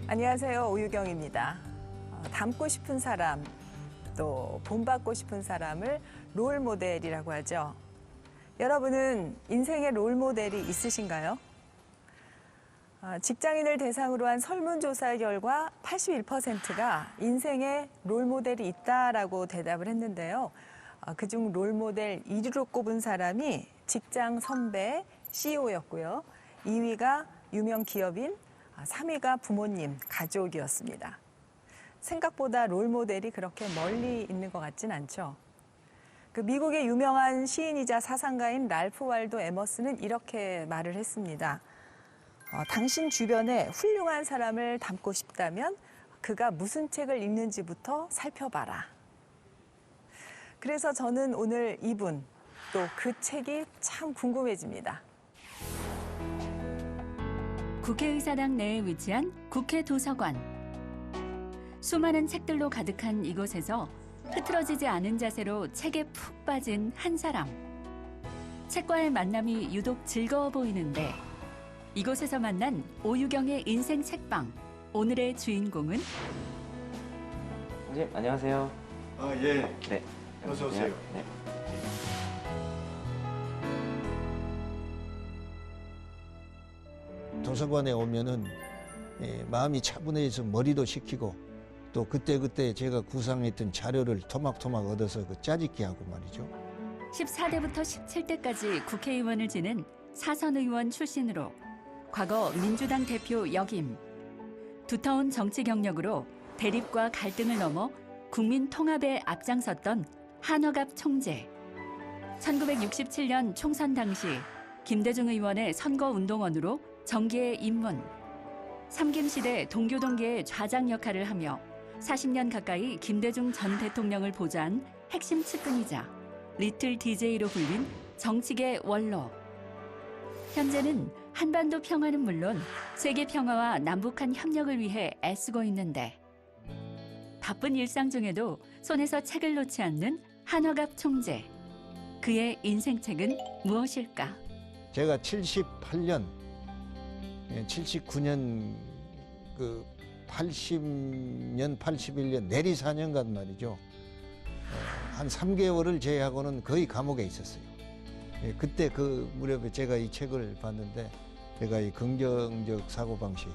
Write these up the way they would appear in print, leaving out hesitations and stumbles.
안녕하세요. 오유경입니다. 닮고 싶은 사람, 또 본받고 싶은 사람을 롤 모델이라고 하죠. 여러분은 인생의 롤 모델이 있으신가요? 직장인을 대상으로 한 설문조사 결과 81%가 인생에 롤 모델이 있다라고 대답을 했는데요. 그중 롤 모델 1위로 꼽은 사람이 직장 선배 CEO였고요. 2위가 유명 기업인, 3위가 부모님, 가족이었습니다. 생각보다 롤 모델이 그렇게 멀리 있는 것 같진 않죠. 미국의 유명한 시인이자 사상가인 랄프 waldo 에머슨은 이렇게 말을 했습니다. 당신 주변에 훌륭한 사람을 닮고 싶다면 그가 무슨 책을 읽는지부터 살펴봐라. 그래서 저는 오늘 이분, 또 그 책이 참 궁금해집니다. 국회의사당 내에 위치한 국회 도서관. 수많은 책들로 가득한 이곳에서 흐트러지지 않은 자세로 책에 푹 빠진 한 사람. 책과의 만남이 유독 즐거워 보이는데 이곳에서 만난 오유경의 인생 책방. 오늘의 주인공은? 선생님, 안녕하세요. 예. 네. 어서 오세요. 네. 도서관에 오면은 마음이 차분해져서 머리도 식히고 또 그때 제가 구상했던 자료를 토막토막 얻어서 짜집기 하고 말이죠. 14대부터 17대까지 국회의원을 지낸 사선 의원 출신으로 과거 민주당 대표 역임. 두터운 정치 경력으로 대립과 갈등을 넘어 국민 통합에 앞장섰던 한화갑 총재. 1967년 총선 당시 김대중 의원의 선거운동원으로 정계에 입문. 삼김시대 동교동계의 좌장 역할을 하며 40년 가까이 김대중 전 대통령을 보좌한 핵심 측근이자 리틀 DJ로 불린 정치계 원로. 현재는 한반도 평화는 물론 세계 평화와 남북한 협력을 위해 애쓰고 있는데 바쁜 일상 중에도 손에서 책을 놓지 않는 한화갑 총재. 그의 인생책은 무엇일까? 제가 78년, 79년, 80년, 81년 내리 4년간 말이죠. 한 3개월을 제외하고는 거의 감옥에 있었어요. 그때 그 무렵에 제가 이 책을 봤는데 제가 이 긍정적 사고방식,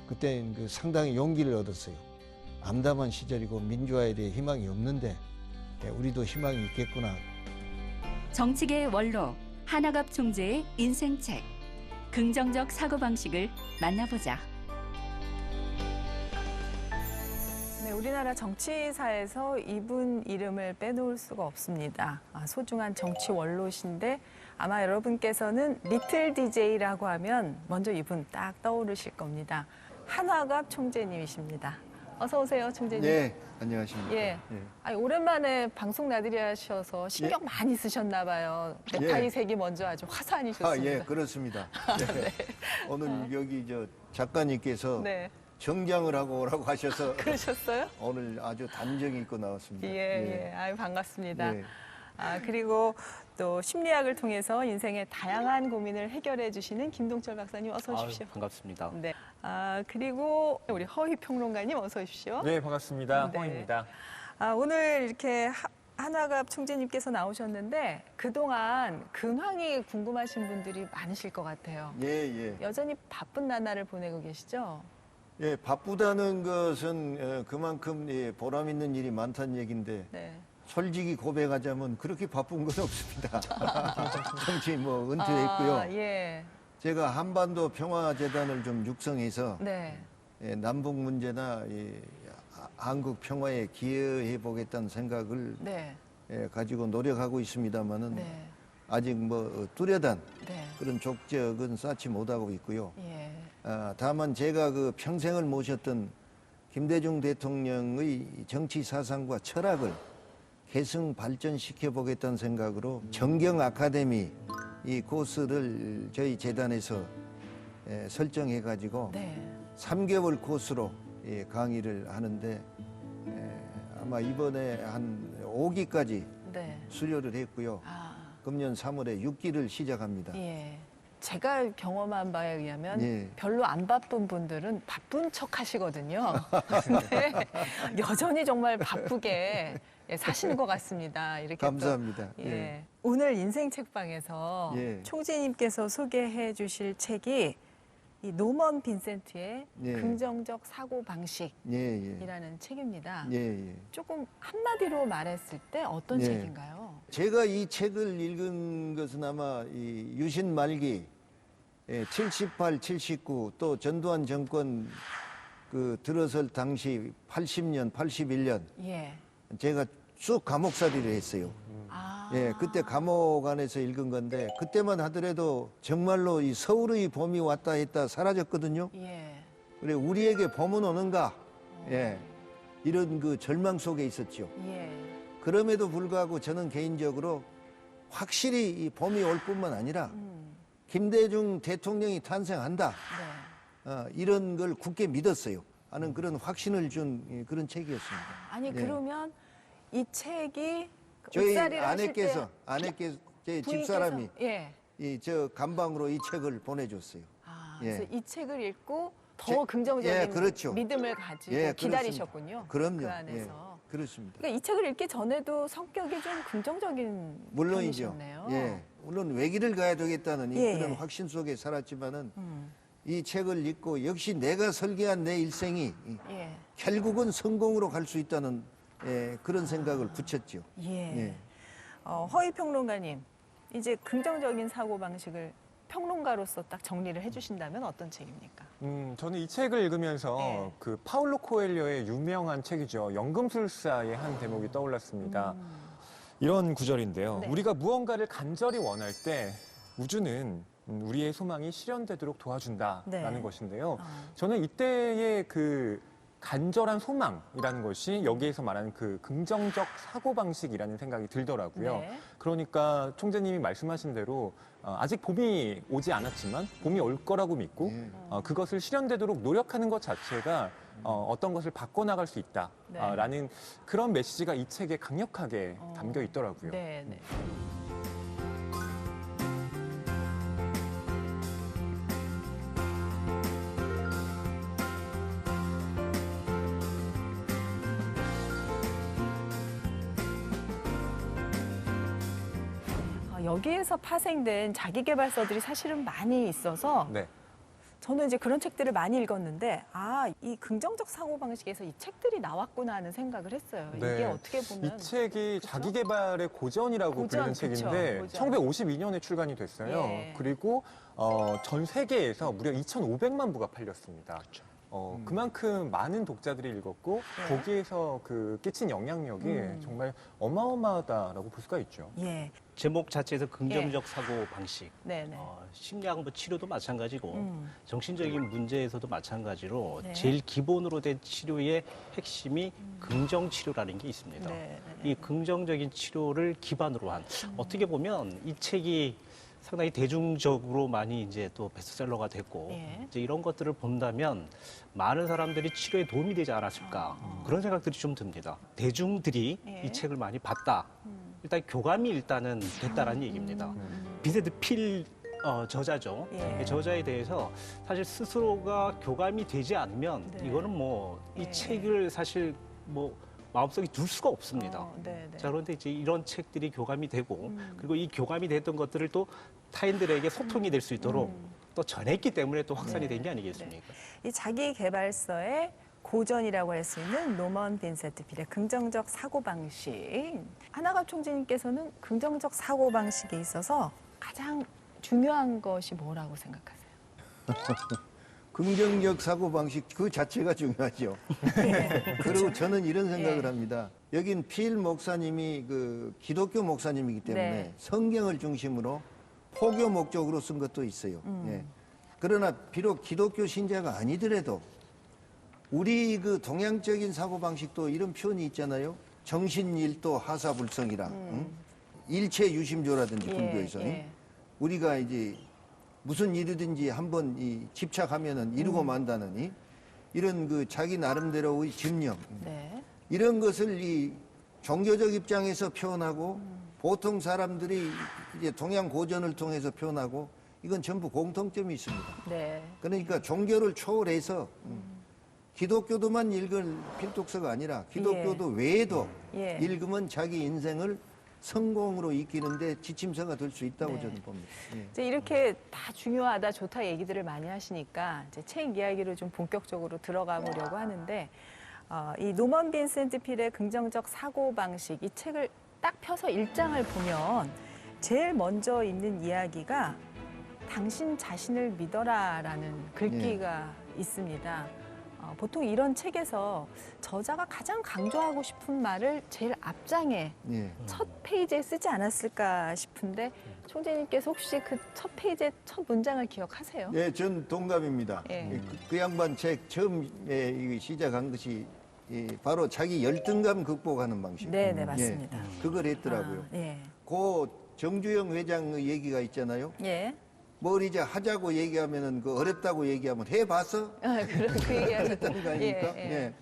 그때 상당히 용기를 얻었어요. 암담한 시절이고 민주화에 대해 희망이 없는데 우리도 희망이 있겠구나. 정치계의 원로 한화갑 총재의 인생책. 긍정적 사고방식을 만나보자. 네, 우리나라 정치사에서 이분 이름을 빼놓을 수가 없습니다. 소중한 정치 원로신데 아마 여러분께서는 리틀 DJ라고 하면 먼저 이분 딱 떠오르실 겁니다. 한화갑 총재님이십니다. 어서 오세요, 총재님. 네, 안녕하십니까. 예. 아니, 오랜만에 방송 나들이 하셔서 신경 많이 쓰셨나 봐요. 넥타이 색이 먼저 아주 화사하셨습니다. 예, 그렇습니다. 네. 오늘 여기 작가님께서 네. 정장을 하고 오라고 하셔서 그러셨어요? 오늘 아주 단정 있고 나왔습니다. 예. 아유, 반갑습니다. 예. 그리고 또 심리학을 통해서 인생의 다양한 고민을 해결해 주시는 김동철 박사님 어서 오십시오. 반갑습니다. 네. 그리고 우리 허희 평론가님 어서 오십시오. 네, 반갑습니다. 네. 허입니다. 오늘 이렇게 한화갑 총재님께서 나오셨는데 그동안 근황이 궁금하신 분들이 많으실 것 같아요. 예. 여전히 바쁜 나날을 보내고 계시죠? 예, 바쁘다는 것은 그만큼 보람 있는 일이 많다는 얘기인데 네. 솔직히 고백하자면 그렇게 바쁜 건 없습니다. 정치 은퇴했고요. 예. 제가 한반도 평화재단을 좀 육성해서 네. 남북 문제나 한국 평화에 기여해 보겠다는 생각을 네. 가지고 노력하고 있습니다만은 네. 아직 뚜렷한 네. 그런 족적은 쌓지 못하고 있고요. 예. 다만 제가 평생을 모셨던 김대중 대통령의 정치 사상과 철학을 계승 발전시켜 보겠다는 생각으로 정경 아카데미 이 코스를 저희 재단에서 설정해 가지고 네. 3개월 코스로 강의를 하는데 아마 이번에 한 5기까지 네. 수료를 했고요. 아, 금년 3월에 6기를 시작합니다. 예. 제가 경험한 바에 의하면 예. 별로 안 바쁜 분들은 바쁜 척 하시거든요. 근데 여전히 정말 바쁘게 사시는 것 같습니다. 이렇게 감사합니다. 또, 예. 오늘 인생 책방에서 예. 총재님께서 소개해 주실 책이 이 노먼 빈센트의 예. 긍정적 사고 방식이라는 예, 책입니다. 예. 조금 한마디로 말했을 때 어떤 예. 책인가요? 제가 이 책을 읽은 것은 아마 이 유신 말기 78, 79 또 전두환 정권 그 들어설 당시 80년, 81년 예. 제가 쭉 감옥살이를 했어요. 아. 예, 그때 감옥 안에서 읽은 건데 그때만 하더라도 정말로 이 서울의 봄이 왔다 했다 사라졌거든요. 예. 그래 우리에게 봄은 오는가? 예, 이런 그 절망 속에 있었죠. 예. 그럼에도 불구하고 저는 개인적으로 확실히 이 봄이 올 뿐만 아니라 김대중 대통령이 탄생한다. 네. 이런 걸 굳게 믿었어요. 하는 그런 확신을 준 그런 책이었습니다. 아니 예. 그러면 이 책이 저희 옥살이를 하실 아내께서 때 제 부인께서- 집사람이 예. 이 저 감방으로 이 책을 보내줬어요. 아, 예. 그래서 이 책을 읽고 더 제- 긍정적인 예, 그렇죠. 믿음을 가지고 예, 기다리셨군요. 그럼요. 그 안에서. 예, 그렇습니다. 그러니까 이 책을 읽기 전에도 성격이 좀 긍정적인 물론이죠. 편이셨네요. 예, 물론 외길을 가야 되겠다는 이 예, 그런 예. 확신 속에 살았지만은 음. 이 책을 읽고 역시 내가 설계한 내 일생이 예. 결국은 성공으로 갈 수 있다는 그런 생각을 붙였죠. 예. 예. 허위 평론가님, 이제 긍정적인 사고 방식을 평론가로서 딱 정리를 해주신다면 어떤 책입니까? 저는 이 책을 읽으면서 네. 그 파울로 코엘료의 유명한 책이죠. 연금술사의 한 대목이 떠올랐습니다. 이런 구절인데요. 네. 우리가 무언가를 간절히 원할 때 우주는 우리의 소망이 실현되도록 도와준다라는 네. 것인데요. 어. 저는 이때의 그 간절한 소망이라는 것이 여기에서 말하는 그 긍정적 사고방식이라는 생각이 들더라고요. 네. 그러니까 총재님이 말씀하신 대로 아직 봄이 오지 않았지만 봄이 올 거라고 믿고 예. 그것을 실현되도록 노력하는 것 자체가 어떤 것을 바꿔나갈 수 네. 있다라는 그런 메시지가 이 책에 강력하게 담겨 있더라고요. 네, 네. 여기에서 파생된 자기계발서들이 사실은 많이 있어서 네. 저는 이제 그런 책들을 많이 읽었는데 이 긍정적 사고방식에서 이 책들이 나왔구나 하는 생각을 했어요. 네. 이게 어떻게 보면 이 책이 그쵸? 자기개발의 고전이라고 고전, 불리는 그쵸, 책인데 고전. 1952년에 출간이 됐어요. 예. 그리고 전 세계에서 무려 2,500만 부가 팔렸습니다. 그만큼 많은 독자들이 읽었고 예. 거기에서 그 끼친 영향력이 정말 어마어마하다라고 볼 수가 있죠. 예, 제목 자체에서 긍정적 사고 방식, 네, 네. 심리학 뭐 치료도 마찬가지고 정신적인 문제에서도 마찬가지로 네. 제일 기본으로 된 치료의 핵심이 긍정 치료라는 게 있습니다. 네, 네. 이 긍정적인 치료를 기반으로 한 어떻게 보면 이 책이 상당히 대중적으로 많이 이제 또 베스트셀러가 됐고 예. 이제 이런 것들을 본다면 많은 사람들이 치료에 도움이 되지 않았을까 그런 생각들이 좀 듭니다. 대중들이 예. 이 책을 많이 봤다. 일단 교감이 일단은 됐다라는 얘기입니다. 빈센트 필 저자죠. 예. 이 저자에 대해서 사실 스스로가 교감이 되지 않으면 네. 이거는 뭐 이 예. 책을 사실 뭐 마음속에 둘 수가 없습니다. 네, 네. 자, 그런데 이제 이런 책들이 교감이 되고 그리고 이 교감이 됐던 것들을 또 타인들에게 소통이 될 수 있도록 또 전했기 때문에 또 확산이 된 게 아니겠습니까? 이 자기계발서의 고전이라고 할 수 있는 노먼 빈센트 필의 긍정적 사고방식. 하나갑 총재님께서는 긍정적 사고방식에 있어서 가장 중요한 것이 뭐라고 생각하세요? 긍정적 사고 방식 그 자체가 중요하죠. 그리고 저는 이런 생각을 예. 합니다. 여긴 필 목사님이 그 기독교 목사님이기 때문에 네. 성경을 중심으로 포교 목적으로 쓴 것도 있어요. 예. 그러나 비록 기독교 신자가 아니더라도 우리 그 동양적인 사고방식도 이런 표현이 있잖아요. 정신일도 하사불성이라. 응? 일체유심조라든지 불교에서. 우리가 이제 무슨 일이든지 한번 집착하면은 이루고 만다느니 이런 그 자기 나름대로의 집념. 네. 이런 것을 이 종교적 입장에서 표현하고 보통 사람들이 이제 동양 고전을 통해서 표현하고 이건 전부 공통점이 있습니다. 네. 그러니까 종교를 초월해서 기독교도만 읽을 필독서가 아니라 기독교도 외에도 예. 읽으면 자기 인생을 성공으로 이기는데 지침서가 될 수 있다고 네. 저는 봅니다. 예. 이제 이렇게 다 중요하다, 좋다 얘기들을 많이 하시니까 이제 책 이야기로 좀 본격적으로 들어가 보려고 하는데 이 노먼 빈센트 필의 긍정적 사고 방식 이 책을 딱 펴서 1장을 보면 제일 먼저 있는 이야기가 당신 자신을 믿어라라는 글귀가 있습니다. 보통 이런 책에서 저자가 가장 강조하고 싶은 말을 제일 앞장에 예. 첫 페이지에 쓰지 않았을까 싶은데 총재님께서 혹시 그 첫 페이지의 첫 문장을 기억하세요? 예, 전 동감입니다. 예. 그 양반 책 처음에 시작한 것이 바로 자기 열등감 극복하는 방식. 네, 네, 맞습니다. 그걸 했더라고요. 예. 그 정주영 회장의 얘기가 있잖아요. 예. 뭘 이제 하자고 얘기하면은 그 어렵다고 얘기하면 해봤어? 그 얘기하셨던 했다는 거 아닙니까? 예, 예. 예.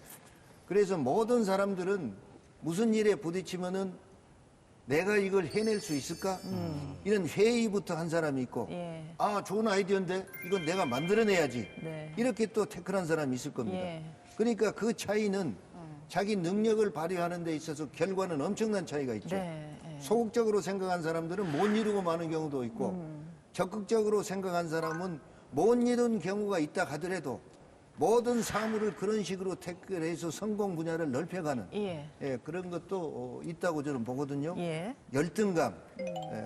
그래서 모든 사람들은 무슨 일에 부딪히면은 내가 이걸 해낼 수 있을까? 이런 회의부터 한 사람이 있고, 예. 아, 좋은 아이디어인데 이건 내가 만들어내야지. 네. 이렇게 또 태클한 사람이 있을 겁니다. 예. 그러니까 그 차이는 자기 능력을 발휘하는 데 있어서 결과는 엄청난 차이가 있죠. 네. 예. 소극적으로 생각한 사람들은 못 이루고 마는 경우도 있고 적극적으로 생각한 사람은 못 이룬 경우가 있다 하더라도 모든 사물을 그런 식으로 태클해서 성공 분야를 넓혀가는 예. 예, 그런 것도 있다고 저는 보거든요. 예. 열등감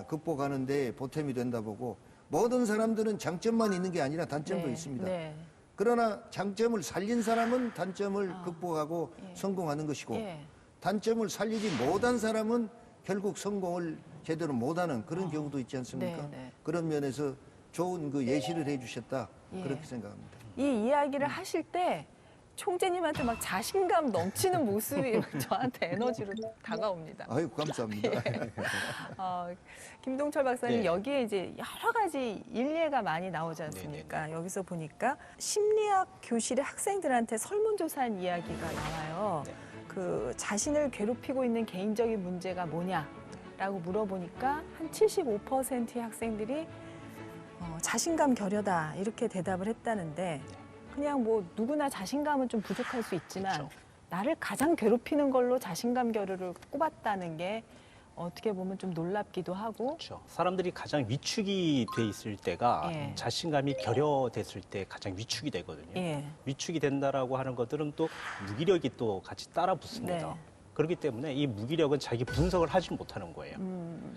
극복하는 데 보탬이 된다 보고 모든 사람들은 장점만 있는 게 아니라 단점도 네. 있습니다. 네. 그러나 장점을 살린 사람은 단점을 극복하고 성공하는 것이고 예. 단점을 살리지 못한 사람은 결국 성공을 제대로 못하는 그런 경우도 있지 않습니까? 네, 네. 그런 면에서 좋은 그 예시를 해주셨다 예. 그렇게 생각합니다. 이 이야기를 하실 때 총재님한테 막 자신감 넘치는 모습이 저한테 에너지로 다가옵니다. 아유 감사합니다. 김동철 박사님 네. 여기에 이제 여러 가지 일례가 많이 나오지 않습니까? 여기서 보니까 심리학 교실의 학생들한테 설문조사한 이야기가 나와요. 네. 그 자신을 괴롭히고 있는 개인적인 문제가 뭐냐라고 물어보니까 한 75%의 학생들이 자신감 결여다 이렇게 대답을 했다는데 그냥 뭐 누구나 자신감은 좀 부족할 수 있지만 그렇죠. 나를 가장 괴롭히는 걸로 자신감 결여를 꼽았다는 게 어떻게 보면 좀 놀랍기도 하고 그렇죠. 사람들이 가장 위축이 돼 있을 때가 예. 자신감이 결여됐을 때 가장 위축이 되거든요. 예. 위축이 된다라고 하는 것들은 또 무기력이 또 같이 따라 붙습니다. 네. 그렇기 때문에 이 무기력은 자기 분석을 하지 못하는 거예요.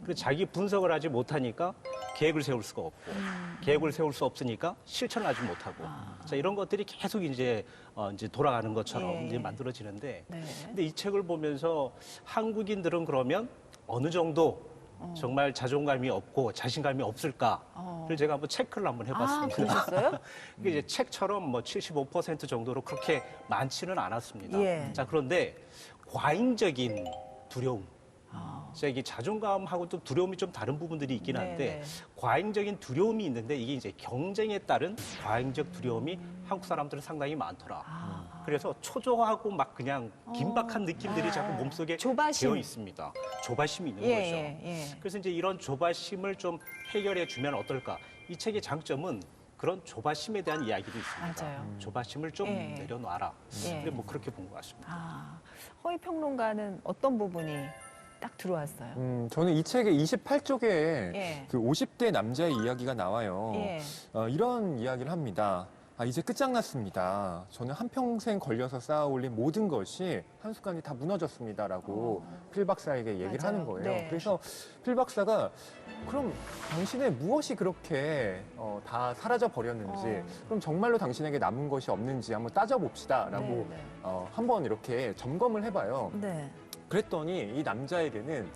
그래서 자기 분석을 하지 못하니까 계획을 세울 수가 없고, 계획을 세울 수 없으니까 실천을 하지 못하고, 자, 이런 것들이 계속 이제 돌아가는 것처럼 예. 이제 만들어지는데, 네. 근데 이 책을 보면서 한국인들은 그러면 어느 정도 정말 자존감이 없고 자신감이 없을까를 제가 한번 체크를 한번 해봤습니다. 그러셨어요? 이게 이제 책처럼 뭐 75% 정도로 그렇게 많지는 않았습니다. 예. 자, 그런데 과잉적인 두려움. 자, 이게 자존감하고 또 두려움이 좀 다른 부분들이 있긴 한데 네네. 과잉적인 두려움이 있는데 이게 이제 경쟁에 따른 과잉적 두려움이 한국 사람들은 상당히 많더라. 그래서 초조하고 막 그냥 긴박한 느낌들이 자꾸 몸속에 조바심. 되어 있습니다. 조바심이 있는 예, 거죠. 예. 그래서 이제 이런 조바심을 좀 해결해 주면 어떨까? 이 책의 장점은 그런 조바심에 대한 이야기도 있습니다. 맞아요. 조바심을 좀 예. 내려놔라. 예. 근데 뭐 그렇게 본 것 같습니다. 허위 평론가는 어떤 부분이 딱 들어왔어요? 저는 이 책의 28쪽에 예. 그 50대 남자의 이야기가 나와요. 예. 이런 이야기를 합니다. 이제 끝장났습니다. 저는 한평생 걸려서 쌓아올린 모든 것이 한순간에 다 무너졌습니다라고 필 박사에게 얘기를 맞아요. 하는 거예요. 네. 그래서 필 박사가 그럼 당신의 무엇이 그렇게 다 사라져 버렸는지 그럼 정말로 당신에게 남은 것이 없는지 한번 따져봅시다라고 네, 네. 한번 이렇게 점검을 해봐요. 네. 그랬더니 이 남자에게는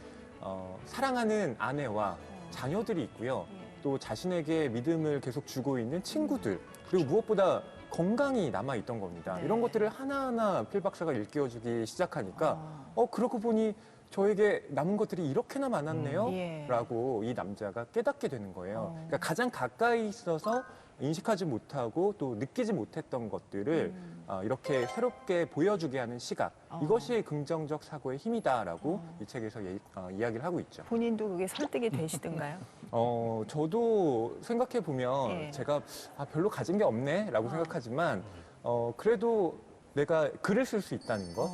사랑하는 아내와 자녀들이 있고요. 또 자신에게 믿음을 계속 주고 있는 친구들, 그리고 무엇보다 건강이 남아있던 겁니다. 네. 이런 것들을 하나하나 필 박사가 일깨워주기 시작하니까 그러고 보니 저에게 남은 것들이 이렇게나 많았네요? 예. 라고 이 남자가 깨닫게 되는 거예요. 그러니까 가장 가까이 있어서 인식하지 못하고 또 느끼지 못했던 것들을 이렇게 새롭게 보여주게 하는 시각. 이것이 긍정적 사고의 힘이다라고 이 책에서 이야기를 하고 있죠. 본인도 그게 설득이 되시던가요? 저도 생각해 보면 예. 제가 별로 가진 게 없네라고 생각하지만 그래도 내가 글을 쓸 수 있다는 것,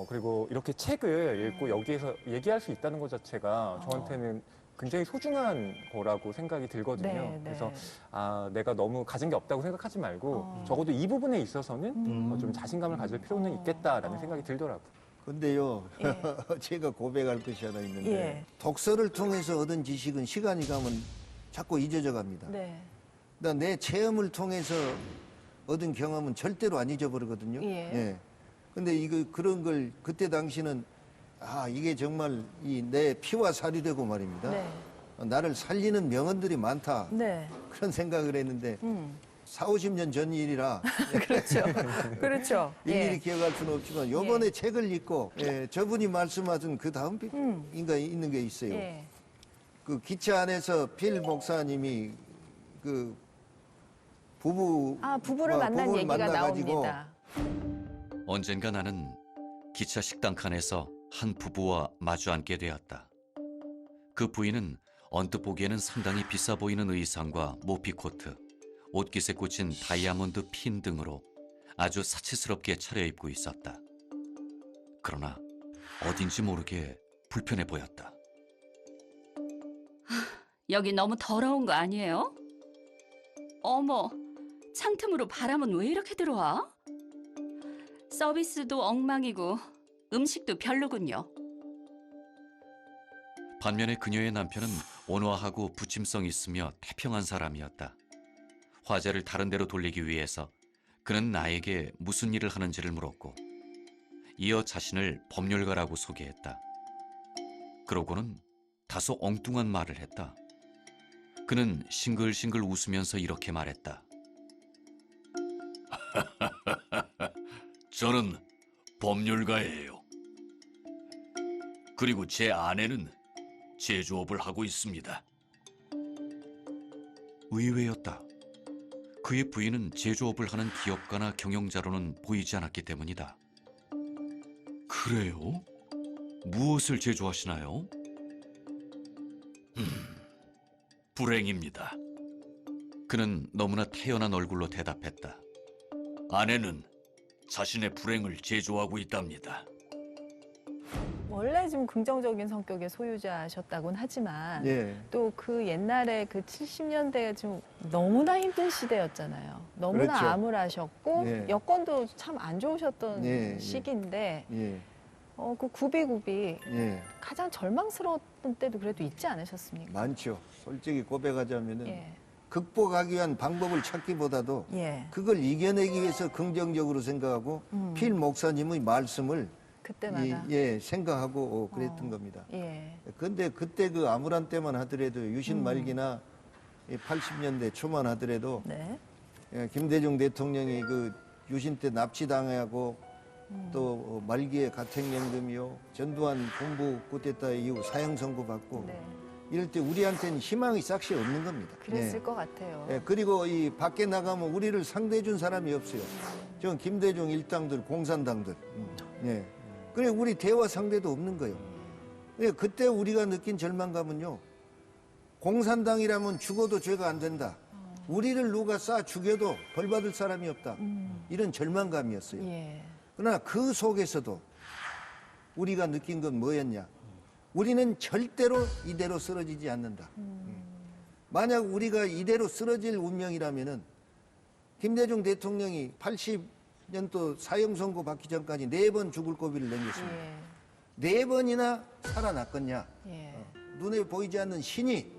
그리고 이렇게 책을 읽고 여기에서 얘기할 수 있다는 것 자체가 저한테는 굉장히 소중한 거라고 생각이 들거든요. 네, 네. 그래서 내가 너무 가진 게 없다고 생각하지 말고 적어도 이 부분에 있어서는 좀 자신감을 가질 필요는 있겠다라는 생각이 들더라고요. 근데요, 예. 제가 고백할 것이 하나 있는데 예. 독서를 통해서 얻은 지식은 시간이 가면 자꾸 잊어져 갑니다. 네. 그러니까 내 체험을 통해서 얻은 경험은 절대로 안 잊어버리거든요. 예. 근데 그런 걸 그때 당시는 이게 정말 내 피와 살이 되고 말입니다. 네. 나를 살리는 명언들이 많다. 네. 그런 생각을 했는데 4, 50년 전 일이라 그렇죠. 그렇죠. 일일이 기억할 수는 없지만 요번에 책을 읽고 저분이 말씀하신 그 다음 인가 있는 게 있어요. 예. 그 기차 안에서 필 목사님이 그 부부를 만난 얘기가 만나가지고 나옵니다. 언젠가 나는 기차 식당 칸에서 한 부부와 마주 앉게 되었다. 그 부인은 언뜻 보기에는 상당히 비싸 보이는 의상과 모피 코트, 옷깃에 꽂힌 다이아몬드 핀 등으로 아주 사치스럽게 차려입고 있었다. 그러나 어딘지 모르게 불편해 보였다. 여기 너무 더러운 거 아니에요? 어머, 창틈으로 바람은 왜 이렇게 들어와? 서비스도 엉망이고 음식도 별로군요. 반면에 그녀의 남편은 온화하고 부침성 있으며 태평한 사람이었다. 화제를 다른 데로 돌리기 위해서 그는 나에게 무슨 일을 하는지를 물었고 이어 자신을 법률가라고 소개했다. 그러고는 다소 엉뚱한 말을 했다. 그는 싱글싱글 웃으면서 이렇게 말했다. 저는 법률가예요. 그리고 제 아내는 제조업을 하고 있습니다. 의외였다. 그의 부인은 제조업을 하는 기업가나 경영자로는 보이지 않았기 때문이다. 그래요? 무엇을 제조하시나요? 불행입니다. 그는 너무나 태연한 얼굴로 대답했다. 아내는 자신의 불행을 제조하고 있답니다. 원래 좀 긍정적인 성격의 소유자셨다곤 하지만 또 그 옛날에 그 70년대가 좀 너무나 힘든 시대였잖아요. 너무나 그렇죠. 암울하셨고 예. 여건도 참 안 좋으셨던 예, 예. 시기인데 예, 그 구비구비 예, 가장 절망스러웠던 때도 그래도 있지 않으셨습니까? 많죠. 솔직히 고백하자면은 예. 극복하기 위한 방법을 찾기보다도 예. 그걸 이겨내기 위해서 긍정적으로 생각하고 필 목사님의 말씀을 그때마다. 생각하고 그랬던 겁니다. 예. 근데 그때 그 암울한 때만 하더라도 유신 말기나 80년대 초만 하더라도 네. 김대중 대통령이 그 유신 때 납치당하고 또 말기에 가택연금이요 전두환 군부 쿠데타 이후 사형 선고 받고 네. 이럴 때 우리한테는 희망이 싹시 없는 겁니다. 그랬을 것 같아요. 그리고 이 밖에 나가면 우리를 상대해 준 사람이 없어요. 전 김대중 일당들, 공산당들. 그래 우리 대화 상대도 없는 거예요. 그때 우리가 느낀 절망감은요. 공산당이라면 죽어도 죄가 안 된다. 우리를 누가 쏴 죽여도 벌 받을 사람이 없다. 이런 절망감이었어요. 예. 그러나 그 속에서도 우리가 느낀 건 뭐였냐? 우리는 절대로 이대로 쓰러지지 않는다. 만약 우리가 이대로 쓰러질 운명이라면은 김대중 대통령이 80년도 사형 선고 받기 전까지 4번 죽을 고비를 넘겼습니다. 예. 4번이나 살아났겠냐? 예. 눈에 보이지 않는 신이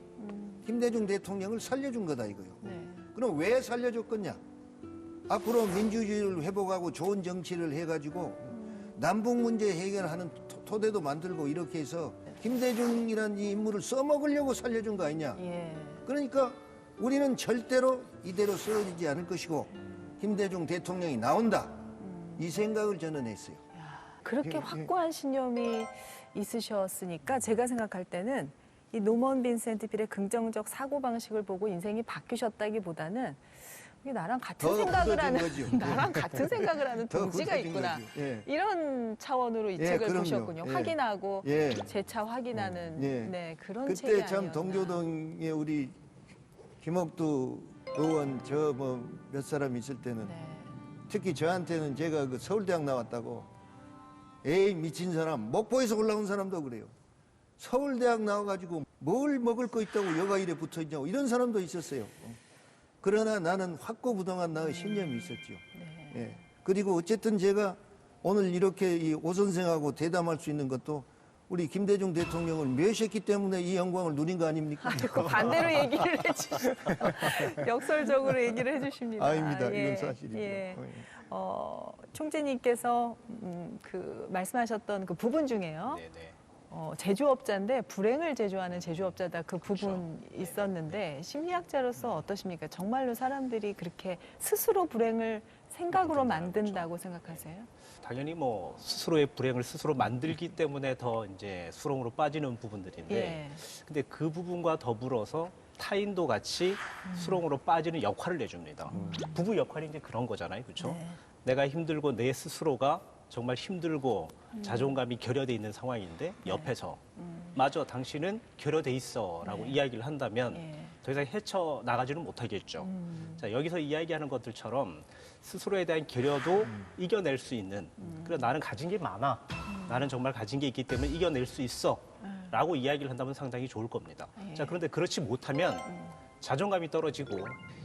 김대중 대통령을 살려준 거다 이거요. 네. 그럼 왜 살려줬겠냐? 앞으로 민주주의를 회복하고 좋은 정치를 해가지고 남북 문제 해결하는 토대도 만들고 이렇게 해서 김대중이라는 이 인물을 써먹으려고 살려준 거 아니냐? 예. 그러니까 우리는 절대로 이대로 쓰러지지 않을 것이고 김대중 대통령이 나온다. 이 생각을 저는 했어요. 그렇게 예, 확고한 신념이 있으셨으니까 제가 생각할 때는 이 노먼 빈센트 필의 긍정적 사고방식을 보고 인생이 바뀌셨다기보다는 이게 나랑 같은 더 생각을 굳어진 하는 거죠. 나랑 같은 생각을 하는 더 동지가 굳어진 있구나. 거죠. 예. 이런 차원으로 이 예, 책을 그럼요. 보셨군요. 예. 확인하고 예. 재차 확인하는 예. 네, 그런 책이 그때 참 아니었나. 동교동에 우리 김옥두 의원 저 뭐 몇 사람 있을 때는 네. 특히 저한테는 제가 그 서울대학 나왔다고 에이 미친 사람 목포에서 올라온 사람도 그래요. 서울대학 나와가지고 뭘 먹을 거 있다고 여가 일에 붙어있냐고 이런 사람도 있었어요. 그러나 나는 확고부동한 나의 신념이 있었죠. 네. 예. 그리고 어쨌든 제가 오늘 이렇게 이 오 선생하고 대담할 수 있는 것도 우리 김대중 대통령을 멸시했기 때문에 이 영광을 누린 거 아닙니까? 아이고, 반대로 얘기를 해주시죠. 역설적으로 얘기를 해주십니다. 아닙니다. 예, 이건 사실이죠. 예. 총재님께서 그 말씀하셨던 그 부분 중에요. 네네. 제조업자인데 불행을 제조하는 제조업자다 그 부분 그렇죠. 있었는데 심리학자로서 어떠십니까? 정말로 사람들이 그렇게 스스로 불행을 생각으로 만든다고 생각하세요? 당연히 뭐 스스로의 불행을 스스로 만들기 때문에 더 이제 수렁으로 빠지는 부분들인데, 예. 근데 그 부분과 더불어서 타인도 같이 수렁으로 빠지는 역할을 내줍니다. 부부 역할이 이제 그런 거잖아요, 그렇죠? 네. 내가 힘들고 내 스스로가 정말 힘들고 자존감이 결여돼 있는 상황인데 옆에서 맞아, 당신은 결여돼 있어라고 이야기를 한다면 예. 더 이상 헤쳐 나가지는 못하겠죠. 자, 여기서 이야기하는 것들처럼 스스로에 대한 결여도 이겨낼 수 있는, 그래 나는 가진 게 많아, 나는 정말 가진 게 있기 때문에 이겨낼 수 있어 라고 이야기를 한다면 상당히 좋을 겁니다. 자, 그런데 그렇지 못하면 자존감이 떨어지고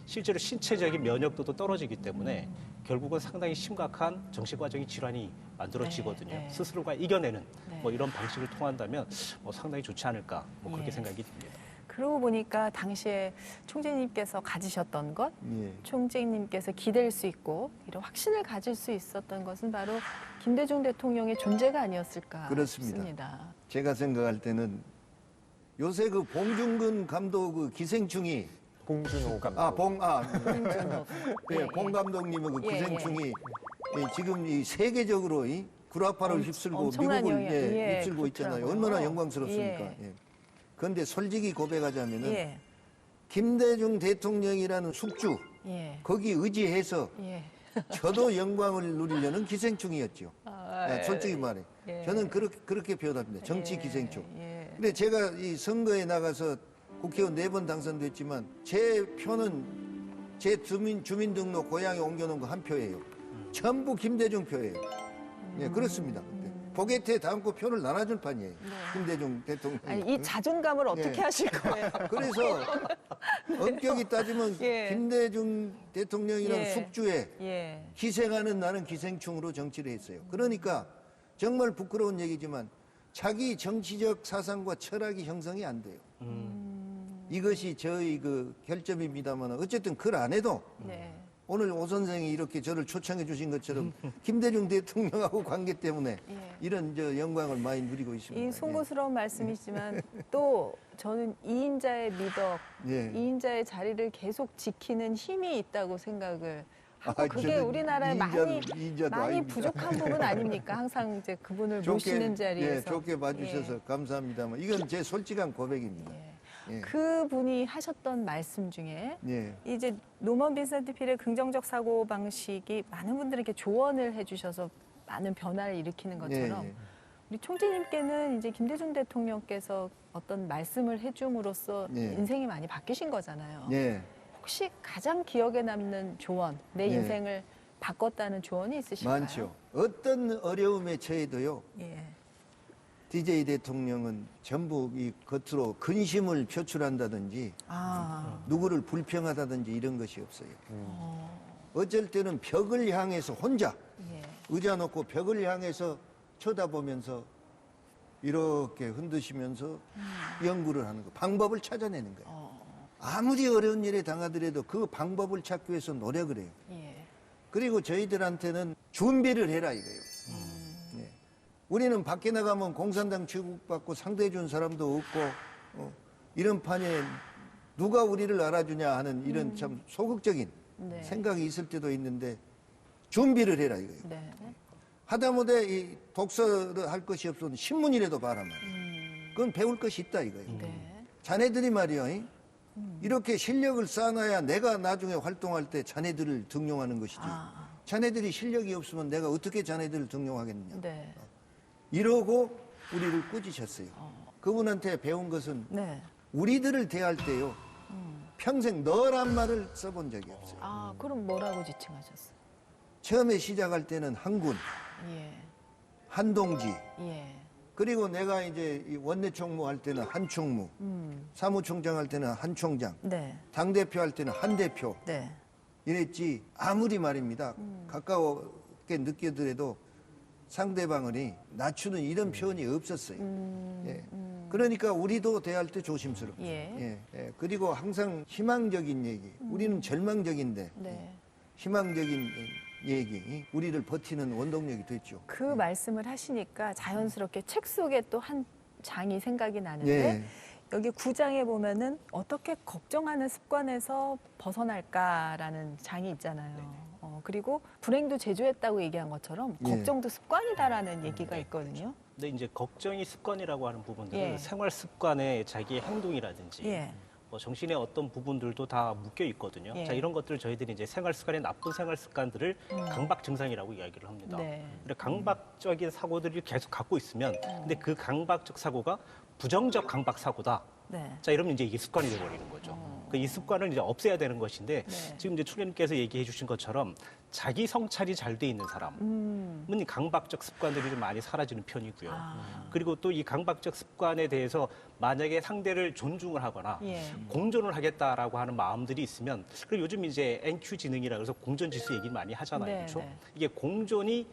실제로 신체적인 면역도도 떨어지기 때문에 결국은 상당히 심각한 정신과적인 질환이 만들어지거든요. 네, 네. 스스로가 이겨내는 네. 뭐 이런 방식을 통한다면 뭐 상당히 좋지 않을까, 뭐 그렇게 예. 생각이 듭니다. 그러고 보니까 당시에 총재님께서 가지셨던 것, 예. 총재님께서 기댈 수 있고 이런 확신을 가질 수 있었던 것은 바로 김대중 대통령의 존재가 아니었을까 그렇습니다. 싶습니다. 제가 생각할 때는 요새 그 봉중근 감독 그 기생충이 봉준호 감독. 홍준호. 예, 봉 감독님의 그 예, 기생충이 지금 이 세계적으로 이 구라파를 휩쓸고 엄청난 미국을 영향, 예, 휩쓸고 있잖아요. 그렇더라고요. 얼마나 영광스럽습니까? 예. 예. 그런데 솔직히 고백하자면은 예, 김대중 대통령이라는 숙주 예, 거기 의지해서 예. 저도 영광을 누리려는 기생충이었죠. 아, 예, 솔직히 말해. 예. 저는 그렇게 표현합니다. 정치 예, 기생충. 예. 근데 제가 이 선거에 나가서 국회의원 4번 당선됐지만 제 표는 제 주민등록 고향에 옮겨놓은 거 한 표예요. 전부 김대중 표예요. 예, 그렇습니다. 보게트에 담고 표를 나눠준 판이에요. 김대중 대통령. 아니, 이 자존감을 어떻게 예. 하실 거예요? 그래서 엄격히 따지면 예. 김대중 대통령이라는 예. 숙주에 예. 희생하는 나는 기생충으로 정치를 했어요. 그러니까 정말 부끄러운 얘기지만 자기 정치적 사상과 철학이 형성이 안 돼요. 이것이 저희 그 결점입니다만 어쨌든 글 안에도 네. 오늘 오 선생이 이렇게 저를 초청해 주신 것처럼 김대중 대통령하고 관계 때문에 예. 이런 저 영광을 많이 누리고 있습니다. 이 송구스러운 말씀이지만 또 저는 2인자의 미덕, 예. 2인자의 자리를 계속 지키는 힘이 있다고 생각을 하고 아, 그게 저는 우리나라에 이인자도 많이 아닙니다. 부족한 부분 아닙니까? 항상 이제 그분을 모시는 자리에서. 예, 좋게 봐주셔서 감사합니다만 이건 제 솔직한 고백입니다. 예. 예. 그분이 하셨던 말씀 중에 예. 이제 노먼 빈센트 필의 긍정적 사고 방식이 많은 분들에게 조언을 해주셔서 많은 변화를 일으키는 것처럼 예, 예. 우리 총재님께는 이제 김대중 대통령께서 어떤 말씀을 해줌으로써 예. 인생이 많이 바뀌신 거잖아요. 예. 혹시 가장 기억에 남는 조언, 내 예. 인생을 바꿨다는 조언이 있으실까요? 많죠. 어떤 어려움에 처해도요. 예. DJ 대통령은 전부 이 겉으로 근심을 표출한다든지 아, 누구를 불평하다든지 이런 것이 없어요. 어쩔 때는 벽을 향해서 혼자 예. 의자 놓고 벽을 향해서 쳐다보면서 이렇게 흔드시면서 연구를 하는 거, 방법을 찾아내는 거예요. 아무리 어려운 일에 당하더라도 그 방법을 찾기 위해서 노력을 해요. 예. 그리고 저희들한테는 준비를 해라 이거예요. 예. 우리는 밖에 나가면 공산당 취급받고 상대해 준 사람도 없고 이런 판에 누가 우리를 알아주냐 하는 이런 참 소극적인 네. 생각이 있을 때도 있는데 준비를 해라 이거예요. 네. 하다못해 이 독서를 할 것이 없으면 신문이라도 봐라 말이에요. 그건 배울 것이 있다 이거예요. 네. 자네들이 말이요. 이렇게 실력을 쌓아놔야 내가 나중에 활동할 때 자네들을 등용하는 것이지. 자네들이 실력이 없으면 내가 어떻게 자네들을 등용하겠느냐. 네. 이러고 우리를 꾸짖으셨어요. 그분한테 배운 것은 네. 우리들을 대할 때요. 평생 너란 말을 써본 적이 없어요. 아, 그럼 뭐라고 지칭하셨어요? 처음에 시작할 때는 한군, 예. 한동지, 예. 그리고 내가 이제 이 원내 총무 할 때는 한 총무, 사무총장 할 때는 한 총장, 네. 당대표 할 때는 한 대표 네. 이랬지. 아무리 말입니다. 가까웠게 느끼더라도 상대방을 낮추는 이런 표현이 없었어요. 예. 그러니까 우리도 대할 때 조심스럽죠. 예. 예. 그리고 항상 희망적인 얘기. 우리는 절망적인데 네. 희망적인 얘기, 우리를 버티는 원동력이 됐죠. 그 말씀을 하시니까 자연스럽게 책 속에 또 한 장이 생각이 나는데 예. 여기 9장에 보면은 어떻게 걱정하는 습관에서 벗어날까라는 장이 있잖아요. 그리고 불행도 제조했다고 얘기한 것처럼 예. 걱정도 습관이다라는 얘기가 있거든요. 근데 이제 걱정이 습관이라고 하는 부분들은 예. 생활 습관에 자기의 행동이라든지 예. 뭐 정신의 어떤 부분들도 다 묶여 있거든요. 예. 자, 이런 것들을 저희들이 이제 생활 습관의 나쁜 생활 습관들을 강박 증상이라고 이야기를 합니다. 네. 근데 강박적인 사고들을 계속 갖고 있으면 근데 그 강박적 사고가 부정적 강박 사고다. 네. 자, 이러면 이제 이게 습관이 돼버리는 거죠. 이 습관을 이제 없애야 되는 것인데 네. 지금 이제 총장님께서 얘기해 주신 것처럼 자기 성찰이 잘 돼 있는 사람은 강박적 습관들이 좀 많이 사라지는 편이고요. 그리고 또 이 강박적 습관에 대해서 만약에 상대를 존중을 하거나 예. 공존을 하겠다라고 하는 마음들이 있으면 그리고 요즘 이제 NQ 지능이라 그래서 공존 지수 얘기를 많이 하잖아요. 네, 그렇죠? 네. 이게 공존이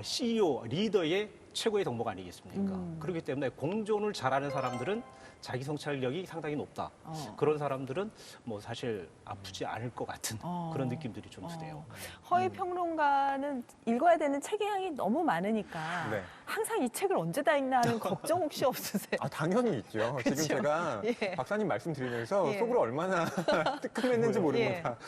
CEO, 리더의 최고의 덕목 아니겠습니까? 그렇기 때문에 공존을 잘하는 사람들은 자기 성찰력이 상당히 높다. 그런 사람들은 뭐 사실 아프지 않을 것 같은 그런 느낌들이 좀 드네요. 허위 평론가는 읽어야 되는 책의 양이 너무 많으니까 네. 항상 이 책을 언제 다 읽나 하는 걱정 혹시 없으세요? 아, 당연히 있죠. 지금 그쵸? 제가 예. 박사님 말씀드리면서 예. 속으로 얼마나 뜨끔했는지 모릅니다.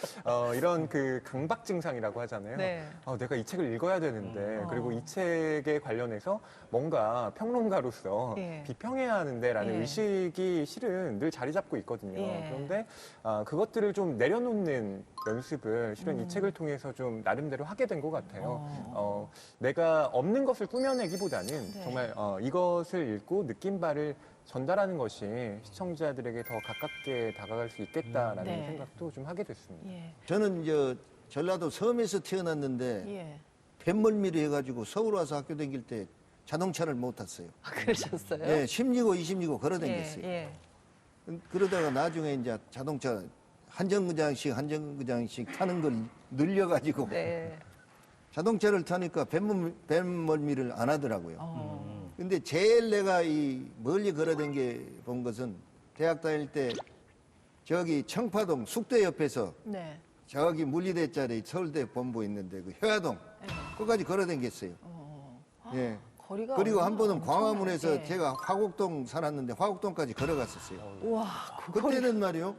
이런 그 강박 증상이라고 하잖아요. 네. 내가 이 책을 읽어야 되는데, 그리고 이 책에 관련해서 뭔가 평론가로서 예. 비평해야 하는데라는 예. 의식이 실은 늘 자리 잡고 있거든요. 예. 그런데 그것들을 좀 내려놓는 연습을 실은 이 책을 통해서 좀 나름대로 하게 된 것 같아요. 내가 없는 것을 꾸며내기보다는 네. 정말 이것을 읽고 느낀 바를 전달하는 것이 시청자들에게 더 가깝게 다가갈 수 있겠다라는 네. 생각도 좀 하게 됐습니다. 예. 저는 전라도 섬에서 태어났는데 예. 뱃멀미를 해가지고 서울 와서 학교 다닐 때 자동차를 못 탔어요. 아, 그러셨어요? 예, 10리고 20리고 걸어 다녔어요. 예. 그러다가 나중에 이제 자동차 한 정거장씩 타는 걸 늘려가지고 네. 자동차를 타니까 뱃멀미를 안 하더라고요. 근데 제일 내가 이 멀리 걸어 댕겨 본 것은 대학 다닐 때 저기 청파동 숙대 옆에서 네. 저기 물리대짜리 서울대 본부 있는데 그 효야동 거기까지 걸어 댕겼어요. 예. 거리가 그리고 한 번은 엄청나요. 광화문에서 예. 제가 화곡동 살았는데 화곡동까지 걸어갔었어요. 우와, 그때는 말이요.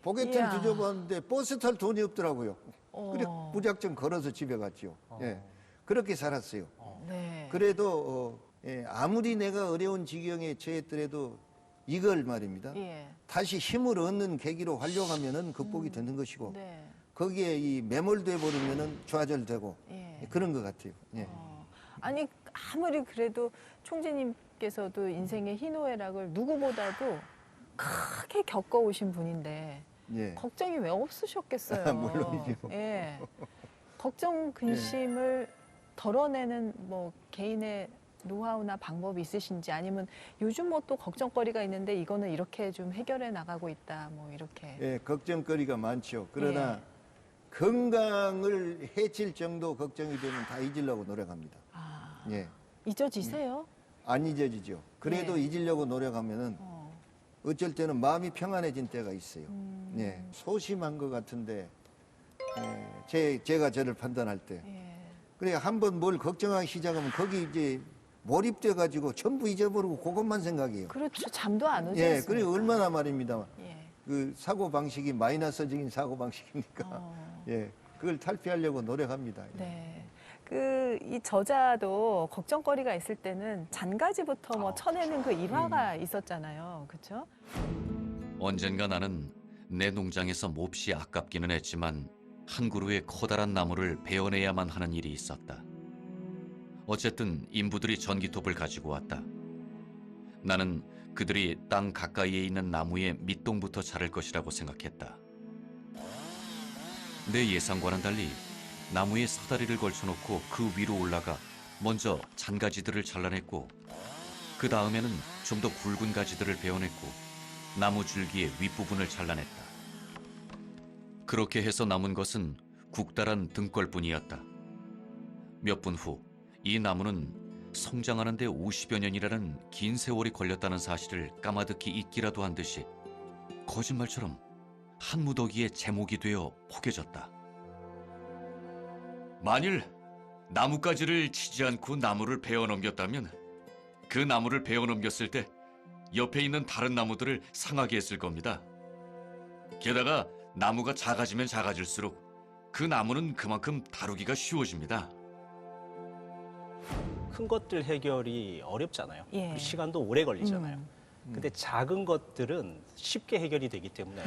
보게튼 이야. 뒤져봤는데 버스 탈 돈이 없더라고요. 그래 어. 무작정 걸어서 집에 갔죠. 예. 그렇게 살았어요. 네. 그래도 아무리 내가 어려운 지경에 처했더라도 이걸 말입니다. 예. 다시 힘을 얻는 계기로 활용하면은 극복이 되는 것이고 네. 거기에 이 매몰돼 버리면은 좌절되고 예. 그런 것 같아요. 예. 아니 아무리 그래도 총재님께서도 인생의 희노애락을 누구보다도 크게 겪어오신 분인데 예. 걱정이 왜 없으셨겠어요? 물론이죠. 예. 걱정 근심을 덜어내는 뭐 개인의 노하우나 방법이 있으신지 아니면 요즘 뭐 또 걱정거리가 있는데 이거는 이렇게 좀 해결해 나가고 있다 뭐 이렇게. 예, 걱정거리가 많죠. 그러나 건강을 해칠 정도 걱정이 되면 다 잊으려고 노력합니다. 아, 예. 잊어지세요? 안 잊어지죠. 그래도 예. 잊으려고 노력하면은 어쩔 때는 마음이 평안해진 때가 있어요. 예. 소심한 것 같은데 제가 저를 판단할 때 예. 그래 한번 뭘 걱정하기 시작하면 거기 이제 몰입돼 가지고 전부 잊어버리고 그것만 생각해요. 그렇죠. 잠도 안 오지 예, 않습니까? 그리고 얼마나 말입니다. 예. 그 사고 방식이 마이너스적인 사고 방식이니까 예, 그걸 탈피하려고 노력합니다. 예. 네. 이 저자도 걱정거리가 있을 때는 잔가지부터 뭐 쳐내는 그 일화가 있었잖아요. 그렇죠? 언젠가 나는 내 농장에서 몹시 아깝기는 했지만 한 그루의 커다란 나무를 베어내야만 하는 일이 있었다. 어쨌든 인부들이 전기톱을 가지고 왔다. 나는 그들이 땅 가까이에 있는 나무의 밑동부터 자를 것이라고 생각했다. 내 예상과는 달리 나무에 사다리를 걸쳐놓고 그 위로 올라가 먼저 잔가지들을 잘라냈고 그 다음에는 좀 더 굵은 가지들을 베어냈고 나무 줄기의 윗부분을 잘라냈다. 그렇게 해서 남은 것은 국달한 등걸뿐이었다. 몇 분 후 이 나무는 성장하는 데 50여 년이라는 긴 세월이 걸렸다는 사실을 까마득히 잊기라도 한 듯이 거짓말처럼 한 무더기의 제목이 되어 포개졌다. 만일 나뭇가지를 치지 않고 나무를 베어 넘겼다면 그 나무를 베어 넘겼을 때 옆에 있는 다른 나무들을 상하게 했을 겁니다. 게다가 나무가 작아지면 작아질수록 그 나무는 그만큼 다루기가 쉬워집니다. 큰 것들 해결이 어렵잖아요. 예. 그리고 시간도 오래 걸리잖아요. 근데 작은 것들은 쉽게 해결이 되기 때문에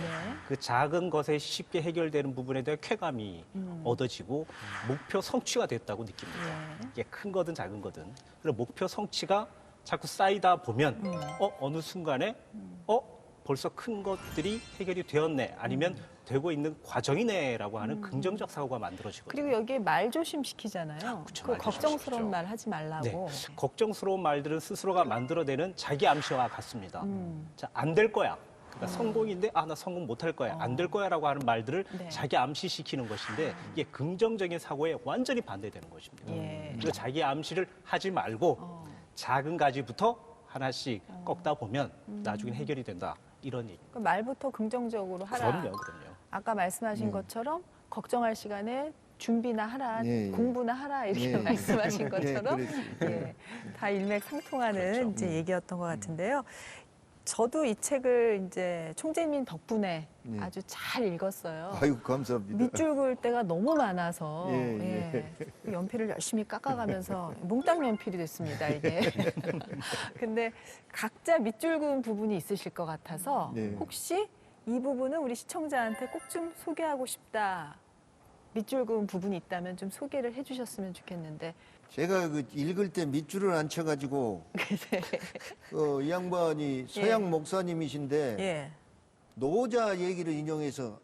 그 작은 것에 쉽게 해결되는 부분에 대한 쾌감이 얻어지고 목표 성취가 됐다고 느낍니다. 이게 큰 거든 작은 거든. 그리고 목표 성취가 자꾸 쌓이다 보면 어느 순간에 벌써 큰 것들이 해결이 되었네 아니면 되고 있는 과정이네라고 하는 긍정적 사고가 만들어지거든요. 그리고 여기에 말 조심시키잖아요. 그쵸, 그 말 걱정스러운 조심시키죠. 말 하지 말라고. 네. 걱정스러운 말들은 스스로가 만들어내는 자기 암시와 같습니다. 자, 안 될 거야. 그러니까 성공인데 나 성공 못 할 거야. 안 될 거야라고 하는 말들을 네. 자기 암시시키는 것인데 이게 긍정적인 사고에 완전히 반대되는 것입니다. 예. 그래서 자기 암시를 하지 말고 작은 가지부터 하나씩 꺾다 보면 나중에 해결이 된다. 이런 얘기. 그 말부터 긍정적으로 하라. 그럼요. 아까 말씀하신 것처럼 걱정할 시간에 준비나 하라, 예, 예. 공부나 하라 이렇게 예. 말씀하신 것처럼 그렇지. 예, 다 일맥상통하는 그렇죠. 이제 얘기였던 것 같은데요. 저도 이 책을 이제 총재님 덕분에 예. 아주 잘 읽었어요. 아이고 감사합니다. 밑줄 그을 때가 너무 많아서 예, 예. 연필을 열심히 깎아가면서 몽땅 연필이 됐습니다 이게. 근데 각자 밑줄 그은 부분이 있으실 것 같아서 네. 혹시 이 부분은 우리 시청자한테 꼭 좀 소개하고 싶다. 밑줄 그은 부분이 있다면 좀 소개를 해주셨으면 좋겠는데. 제가 그 읽을 때 밑줄을 안 쳐가지고 이 양반이 서양 예. 목사님이신데 예, 노자 얘기를 인용해서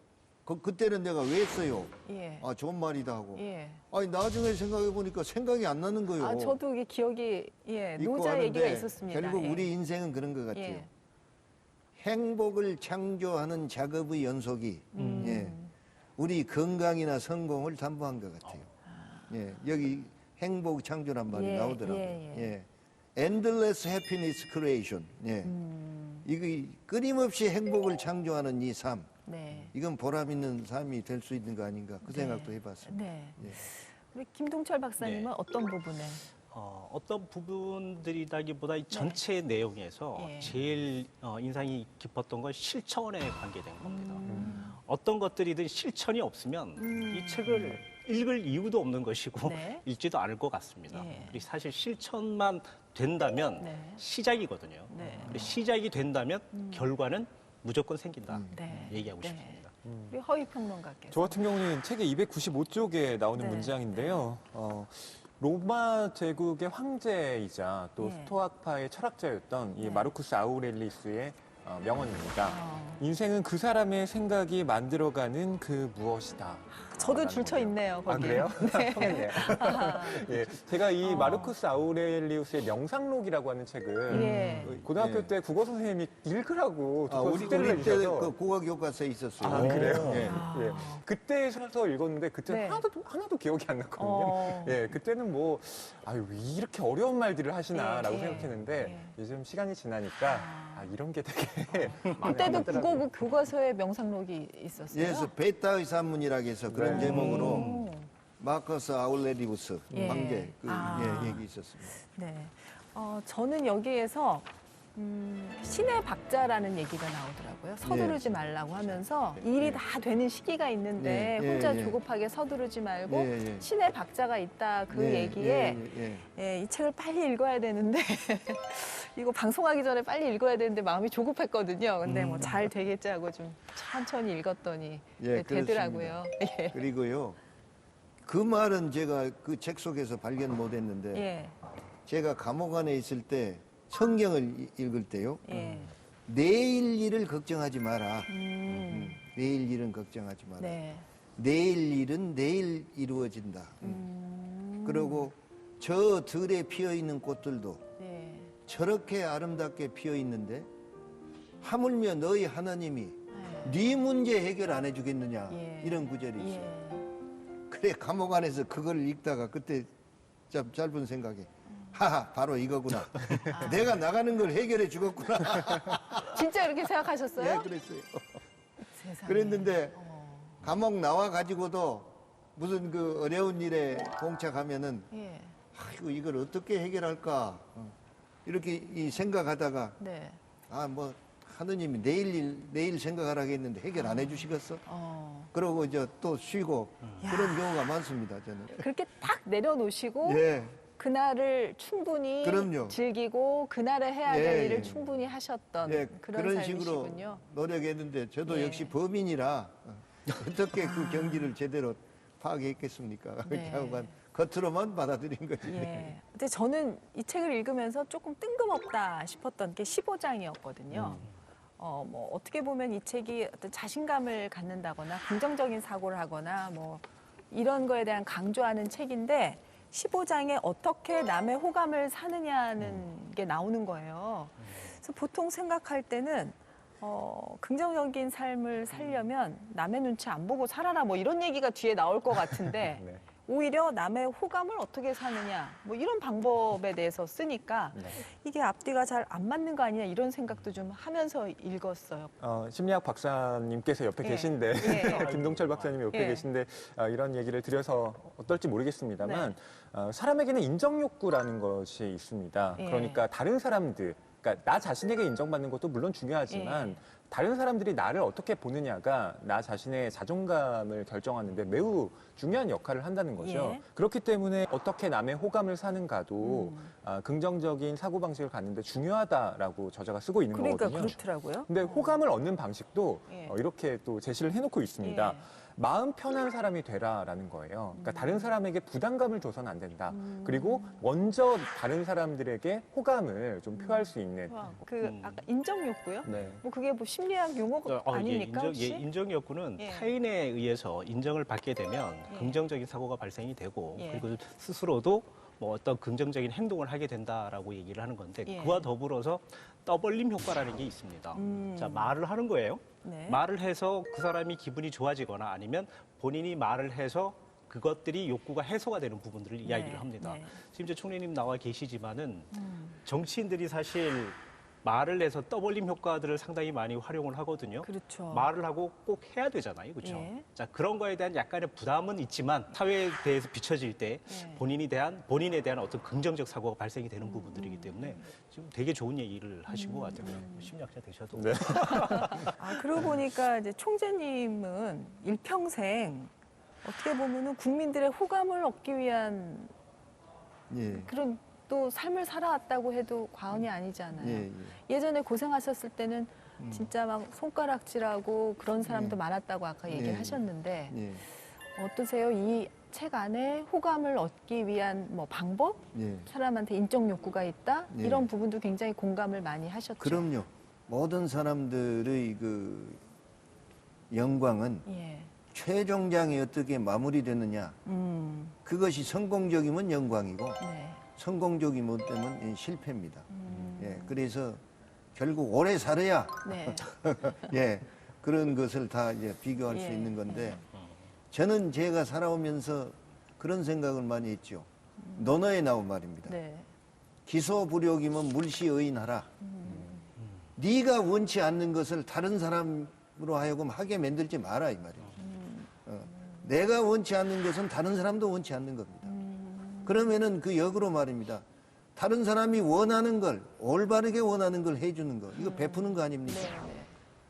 그때는 내가 왜 했어요? 예, 아 좋은 말이다 하고. 예. 아니 나중에 생각해 보니까 생각이 안 나는 거예요. 아 저도 이게 기억이 있고 노자 하는데 얘기가 있었습니다. 결국 예. 우리 인생은 그런 것 같아요. 예. 행복을 창조하는 작업의 연속이 예, 우리 건강이나 성공을 담보한 것 같아요. 예, 여기 행복 창조란 말이 예, 나오더라고요. 예, 예. 예. Endless happiness creation. 예. 이거 끊임없이 행복을 창조하는 이 삶. 네. 이건 보람 있는 삶이 될 수 있는 거 아닌가 그 생각도 해봤습니다. 네. 예. 우리 김동철 박사님은 네. 어떤 부분에? 어떤 부분들이라기보다 이 전체 내용에서 예. 제일 인상이 깊었던 건 실천에 관계된 겁니다. 어떤 것들이든 실천이 없으면 이 책을 읽을 이유도 없는 것이고 네. 읽지도 않을 것 같습니다. 예. 그리고 사실 실천만 된다면 네. 시작이거든요. 네. 그리고 시작이 된다면 결과는 무조건 생긴다. 네. 얘기하고 네. 싶습니다. 우리 허위 평론가께서. 저 같은 경우는 책의 295쪽에 나오는 네. 문장인데요. 로마 제국의 황제이자 또 예. 스토아파의 철학자였던 이 네. 마르쿠스 아우렐리우스의 명언입니다. 어. 인생은 그 사람의 생각이 만들어가는 그 무엇이다. 저도 줄쳐 있네요. 아, 거기에. 그래요? 네. 예, 제가 이 마르쿠스 아우렐리우스의 명상록이라고 하는 책을 예. 고등학교 예. 때 국어 선생님이 읽으라고 아, 우리 숙제를 때 내주셔서 그 국어 교과서에 있었어요. 아, 그래요? 예. 예. 그때 사서 읽었는데 그때 네. 하나도 기억이 안 났거든요. 어. 예, 그때는 뭐 아유 왜 이렇게 어려운 말들을 하시나라고 예, 생각했는데 요즘 시간이 지나니까 이런 게 되게 마음에 그때도 와닿더라고요. 국어국 교과서에 명상록이 있었어요. 그래서 베타의 산문이라고 해서 그런 네. 제목으로 마커스 아울레리우스 예. 황제 그 아. 얘기 있었습니다. 네. 저는 여기에서 신의 박자라는 얘기가 나오더라고요. 서두르지 말라고 하면서 일이 다 되는 시기가 있는데 혼자 조급하게 서두르지 말고 신의 박자가 있다 그 얘기에 이 책을 빨리 읽어야 되는데 이거 방송하기 전에 빨리 읽어야 되는데 마음이 조급했거든요. 근데 뭐 잘 되겠지 하고 좀 천천히 읽었더니 되더라고요. 예. 그리고요. 그 말은 제가 그 책 속에서 발견 못했는데 예. 제가 감옥 안에 있을 때 성경을 읽을 때요. 내일 일을 걱정하지 마라. 내일 일은 걱정하지 마라. 네. 내일 일은 내일 이루어진다. 그리고 저 들에 피어 있는 꽃들도 네. 저렇게 아름답게 피어 있는데 하물며 너희 하나님이 네 문제 해결 안 해주겠느냐 이런 구절이 있어요. 그래 감옥 안에서 그걸 읽다가 그때 참 짧은 생각에 하하 바로 이거구나. 내가 나가는 걸 해결해 주겠구나. 진짜 이렇게 생각하셨어요? 예, 그랬어요. 세상에. 그랬는데 감옥 나와 가지고도 무슨 그 어려운 일에 봉착하면은 예. 아이고 이걸 어떻게 해결할까 이렇게 이 생각하다가 네. 아 뭐 하느님이 내일 생각하라고 했는데 해결 안 해주시겠어? 그러고 이제 또 쉬고 그런 경우가 많습니다 저는. 그렇게 딱 내려놓으시고 예. 그날을 충분히 그럼요. 즐기고 그날에 해야 될 일을 충분히 하셨던 예, 그런 식으로 삶이시군요. 노력했는데 저도 예. 역시 범인이라 어떻게 그 경지를 제대로 파악했겠습니까? 네. 그냥 겉으로만 받아들인 거지. 예. 근데 저는 이 책을 읽으면서 조금 뜬금없다 싶었던 게 15장이었거든요. 뭐 어떻게 보면 이 책이 어떤 자신감을 갖는다거나 긍정적인 사고를 하거나 뭐 이런 거에 대한 강조하는 책인데 15장에 어떻게 남의 호감을 사느냐는 게 나오는 거예요. 그래서 보통 생각할 때는 긍정적인 삶을 살려면 남의 눈치 안 보고 살아라 뭐 이런 얘기가 뒤에 나올 것 같은데 네. 오히려 남의 호감을 어떻게 사느냐 뭐 이런 방법에 대해서 쓰니까 이게 앞뒤가 잘 안 맞는 거 아니냐 이런 생각도 좀 하면서 읽었어요. 심리학 박사님께서 옆에 예. 계신데 예. 김동철 박사님이 옆에 예. 계신데 이런 얘기를 드려서 어떨지 모르겠습니다만 사람에게는 인정 욕구라는 것이 있습니다. 예. 그러니까 다른 사람들, 그러니까 나 자신에게 인정받는 것도 물론 중요하지만 예. 다른 사람들이 나를 어떻게 보느냐가 나 자신의 자존감을 결정하는데 매우 중요한 역할을 한다는 거죠. 예. 그렇기 때문에 어떻게 남의 호감을 사는가도 긍정적인 사고방식을 갖는데 중요하다라고 저자가 쓰고 있는 그러니까 거거든요. 그렇더라고요. 근데 호감을 얻는 방식도 예. 이렇게 또 제시를 해놓고 있습니다. 예. 마음 편한 사람이 되라라는 거예요. 그러니까 다른 사람에게 부담감을 줘서는 안 된다. 그리고 먼저 다른 사람들에게 호감을 좀 표할 수 있는. 아까 인정 욕구요? 네. 뭐 그게 뭐 심리학 용어 아닙니까 혹시? 인정 욕구는 예. 타인에 의해서 인정을 받게 되면 예. 긍정적인 사고가 발생이 되고 예. 그리고 스스로도 뭐 어떤 긍정적인 행동을 하게 된다라고 얘기를 하는 건데 예. 그와 더불어서 떠벌림 효과라는 게 있습니다. 자, 말을 하는 거예요. 네. 말을 해서 그 사람이 기분이 좋아지거나 아니면 본인이 말을 해서 그것들이 욕구가 해소가 되는 부분들을 이야기를 합니다. 네. 지금 이제 총리님 나와 계시지만은 정치인들이 사실 말을 해서 떠벌림 효과들을 상당히 많이 활용을 하거든요. 그렇죠. 말을 하고 꼭 해야 되잖아요. 그렇죠? 예. 자, 그런 거에 대한 약간의 부담은 있지만 사회에 대해서 비춰질 때 예. 본인에 대한 어떤 긍정적 사고가 발생이 되는 부분들이기 때문에 지금 되게 좋은 얘기를 하신 것 같아요. 심리학자 되셔도. 네. 그러고 보니까 이제 총재님은 일평생 어떻게 보면은 국민들의 호감을 얻기 위한 예. 그런 또 삶을 살아왔다고 해도 과언이 아니잖아요. 예, 예. 예전에 고생하셨을 때는 진짜 막 손가락질하고 그런 사람도 많았다고 아까 얘기를 예. 하셨는데 예. 어떠세요? 이 책 안에 호감을 얻기 위한 뭐 방법? 예. 사람한테 인적 욕구가 있다? 예. 이런 부분도 굉장히 공감을 많이 하셨죠. 그럼요. 모든 사람들의 그 영광은 예. 최종장이 어떻게 마무리되느냐. 그것이 성공적이면 영광이고 네. 성공적이 못되면 실패입니다. 예, 그래서 결국 오래 살아야 네. 예, 그런 것을 다 이제 비교할 수 예, 있는 건데 저는 제가 살아오면서 그런 생각을 많이 했죠. 논어에 나온 말입니다. 네. 기소불욕이면 물시의인하라. 네가 원치 않는 것을 다른 사람으로 하여금 하게 만들지 마라 이 말이에요. 내가 원치 않는 것은 다른 사람도 원치 않는 겁니다. 그러면은 그 역으로 말입니다. 다른 사람이 원하는 걸, 올바르게 원하는 걸 해주는 거, 이거 베푸는 거 아닙니까? 네.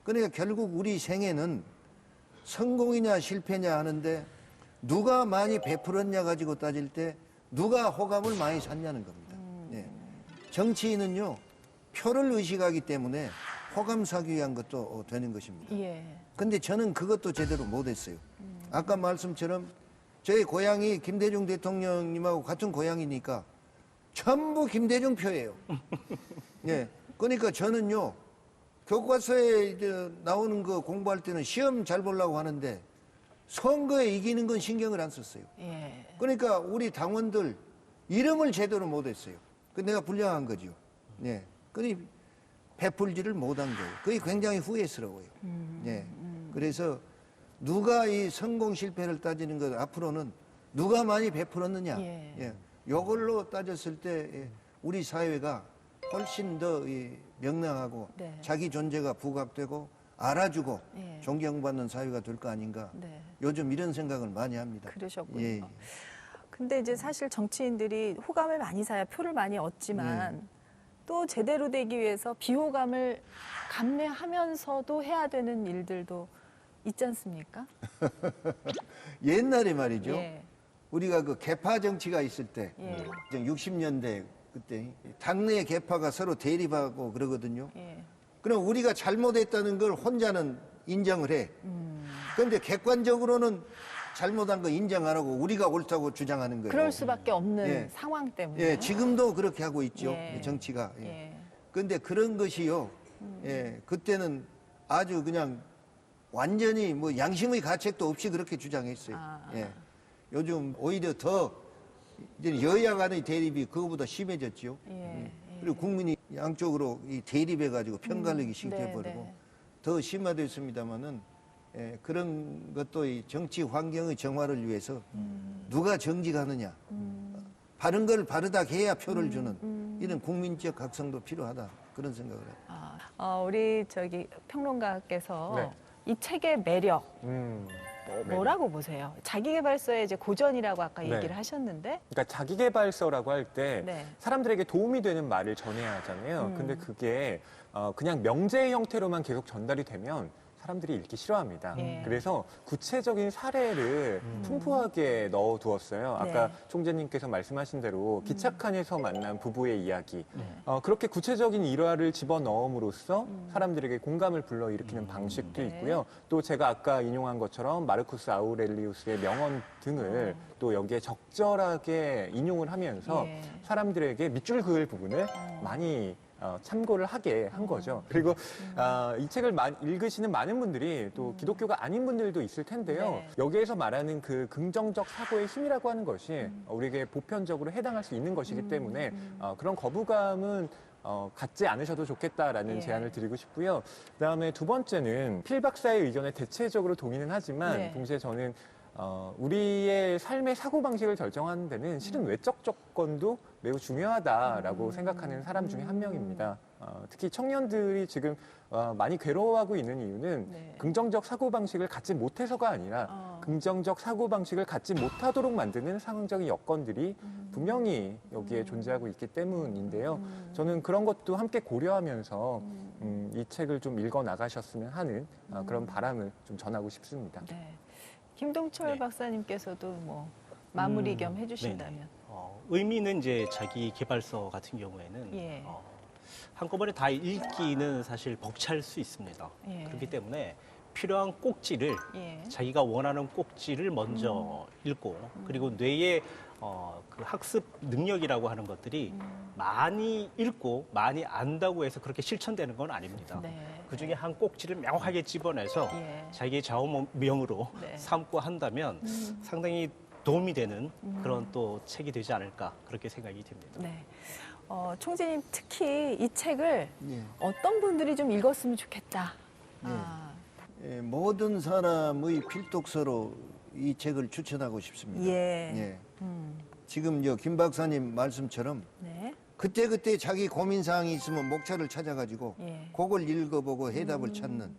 그러니까 결국 우리 생애는 성공이냐 실패냐 하는데 누가 많이 베풀었냐 가지고 따질 때 누가 호감을 많이 샀냐는 겁니다. 예. 정치인은요, 표를 의식하기 때문에 호감 사기 위한 것도 되는 것입니다. 예. 근데 저는 그것도 제대로 못했어요. 아까 말씀처럼 저희 고향이 김대중 대통령님하고 같은 고향이니까 전부 김대중 표예요. 예. 그러니까 저는요, 교과서에 이제 나오는 거 공부할 때는 시험 잘 보려고 하는데 선거에 이기는 건 신경을 안 썼어요. 예. 그러니까 우리 당원들 이름을 제대로 못했어요. 그 내가 불량한 거죠. 예. 그니 베풀지를 못한 거예요. 그게 굉장히 후회스러워요. 예. 그래서 누가 이 성공 실패를 따지는 것 앞으로는 누가 많이 베풀었느냐. 예. 예. 요걸로 따졌을 때 예, 우리 사회가 훨씬 더 명랑하고 네. 자기 존재가 부각되고 알아주고 예. 존경받는 사회가 될 거 아닌가. 네. 요즘 이런 생각을 많이 합니다. 그러셨군요. 예. 근데 이제 사실 정치인들이 호감을 많이 사야 표를 많이 얻지만 또 제대로 되기 위해서 비호감을 감내하면서도 해야 되는 일들도 있지 않습니까? 옛날에 말이죠. 예. 우리가 그 개파 정치가 있을 때, 예. 60년대 그때 당내 개파가 서로 대립하고 그러거든요. 예. 그럼 우리가 잘못했다는 걸 혼자는 인정을 해. 그런데 객관적으로는 잘못한 거 인정 안 하고 우리가 옳다고 주장하는 거예요. 그럴 수밖에 없는 예. 상황 때문에. 예, 지금도 그렇게 하고 있죠. 예. 이 정치가. 예. 예. 그런데 그런 것이요. 예, 그때는 아주 그냥 완전히 뭐 양심의 가책도 없이 그렇게 주장했어요. 아. 예. 요즘 오히려 더 이제 여야 간의 대립이 그거보다 심해졌죠. 예. 그리고 국민이 양쪽으로 이 대립해가지고 편가르기 시켜버리고 네. 더 심화됐습니다만은 예, 그런 것도 이 정치 환경의 정화를 위해서 누가 정직하느냐, 바른 걸 바르다 해야 표를 주는 이런 국민적 각성도 필요하다 그런 생각을 해요. 우리 저기 평론가께서 네. 이 책의 매력 네. 뭐라고 보세요? 자기계발서의 이제 고전이라고 아까 네. 얘기를 하셨는데. 그러니까 자기계발서라고 할 때 네. 사람들에게 도움이 되는 말을 전해야 하잖아요. 근데 그게 그냥 명제의 형태로만 계속 전달이 되면 사람들이 읽기 싫어합니다. 예. 그래서 구체적인 사례를 풍부하게 넣어두었어요. 아까 네. 총재님께서 말씀하신 대로 기차칸에서 만난 부부의 이야기. 그렇게 구체적인 일화를 집어넣음으로써 사람들에게 공감을 불러일으키는 방식도 네. 있고요. 또 제가 아까 인용한 것처럼 마르쿠스 아우렐리우스의 명언 등을 또 여기에 적절하게 인용을 하면서 예. 사람들에게 밑줄 그을 부분을 많이 참고를 하게 한 거죠. 그리고 이 책을 읽으시는 많은 분들이 또 기독교가 아닌 분들도 있을 텐데요. 네. 여기에서 말하는 그 긍정적 사고의 힘이라고 하는 것이 우리에게 보편적으로 해당할 수 있는 것이기 때문에 그런 거부감은 갖지 않으셔도 좋겠다라는 예. 제안을 드리고 싶고요. 그다음에 두 번째는 필 박사의 의견에 대체적으로 동의는 하지만 네. 동시에 저는 우리의 삶의 사고방식을 결정하는 데는 실은 외적 조건도 매우 중요하다라고 생각하는 사람 중에 한 명입니다. 특히 청년들이 지금 많이 괴로워하고 있는 이유는 네. 긍정적 사고방식을 갖지 못해서가 아니라 긍정적 사고방식을 갖지 못하도록 만드는 상황적인 여건들이 분명히 여기에 존재하고 있기 때문인데요. 저는 그런 것도 함께 고려하면서 이 책을 좀 읽어 나가셨으면 하는 그런 바람을 좀 전하고 싶습니다. 네. 김동철 네. 박사님께서도 뭐 마무리 겸 해주신다면. 의미는 이제 자기 개발서 같은 경우에는 예. 한꺼번에 다 읽기는 사실 벅찰 수 있습니다. 예. 그렇기 때문에 필요한 꼭지를 예. 자기가 원하는 꼭지를 먼저 읽고 그리고 뇌의 그 학습 능력이라고 하는 것들이 많이 읽고 많이 안다고 해서 그렇게 실천되는 건 아닙니다. 네. 그 중에 한 꼭지를 명확하게 집어내서 예. 자기의 좌우명으로 네. 삼고 한다면 상당히 도움이 되는 그런 또 책이 되지 않을까 그렇게 생각이 됩니다. 네. 총재님 특히 이 책을 예. 어떤 분들이 좀 읽었으면 좋겠다. 예, 모든 사람의 필독서로 이 책을 추천하고 싶습니다. 예. 지금 김 박사님 말씀처럼 네. 그때그때 자기 고민사항이 있으면 목차를 찾아가지고 예. 그걸 읽어보고 해답을 찾는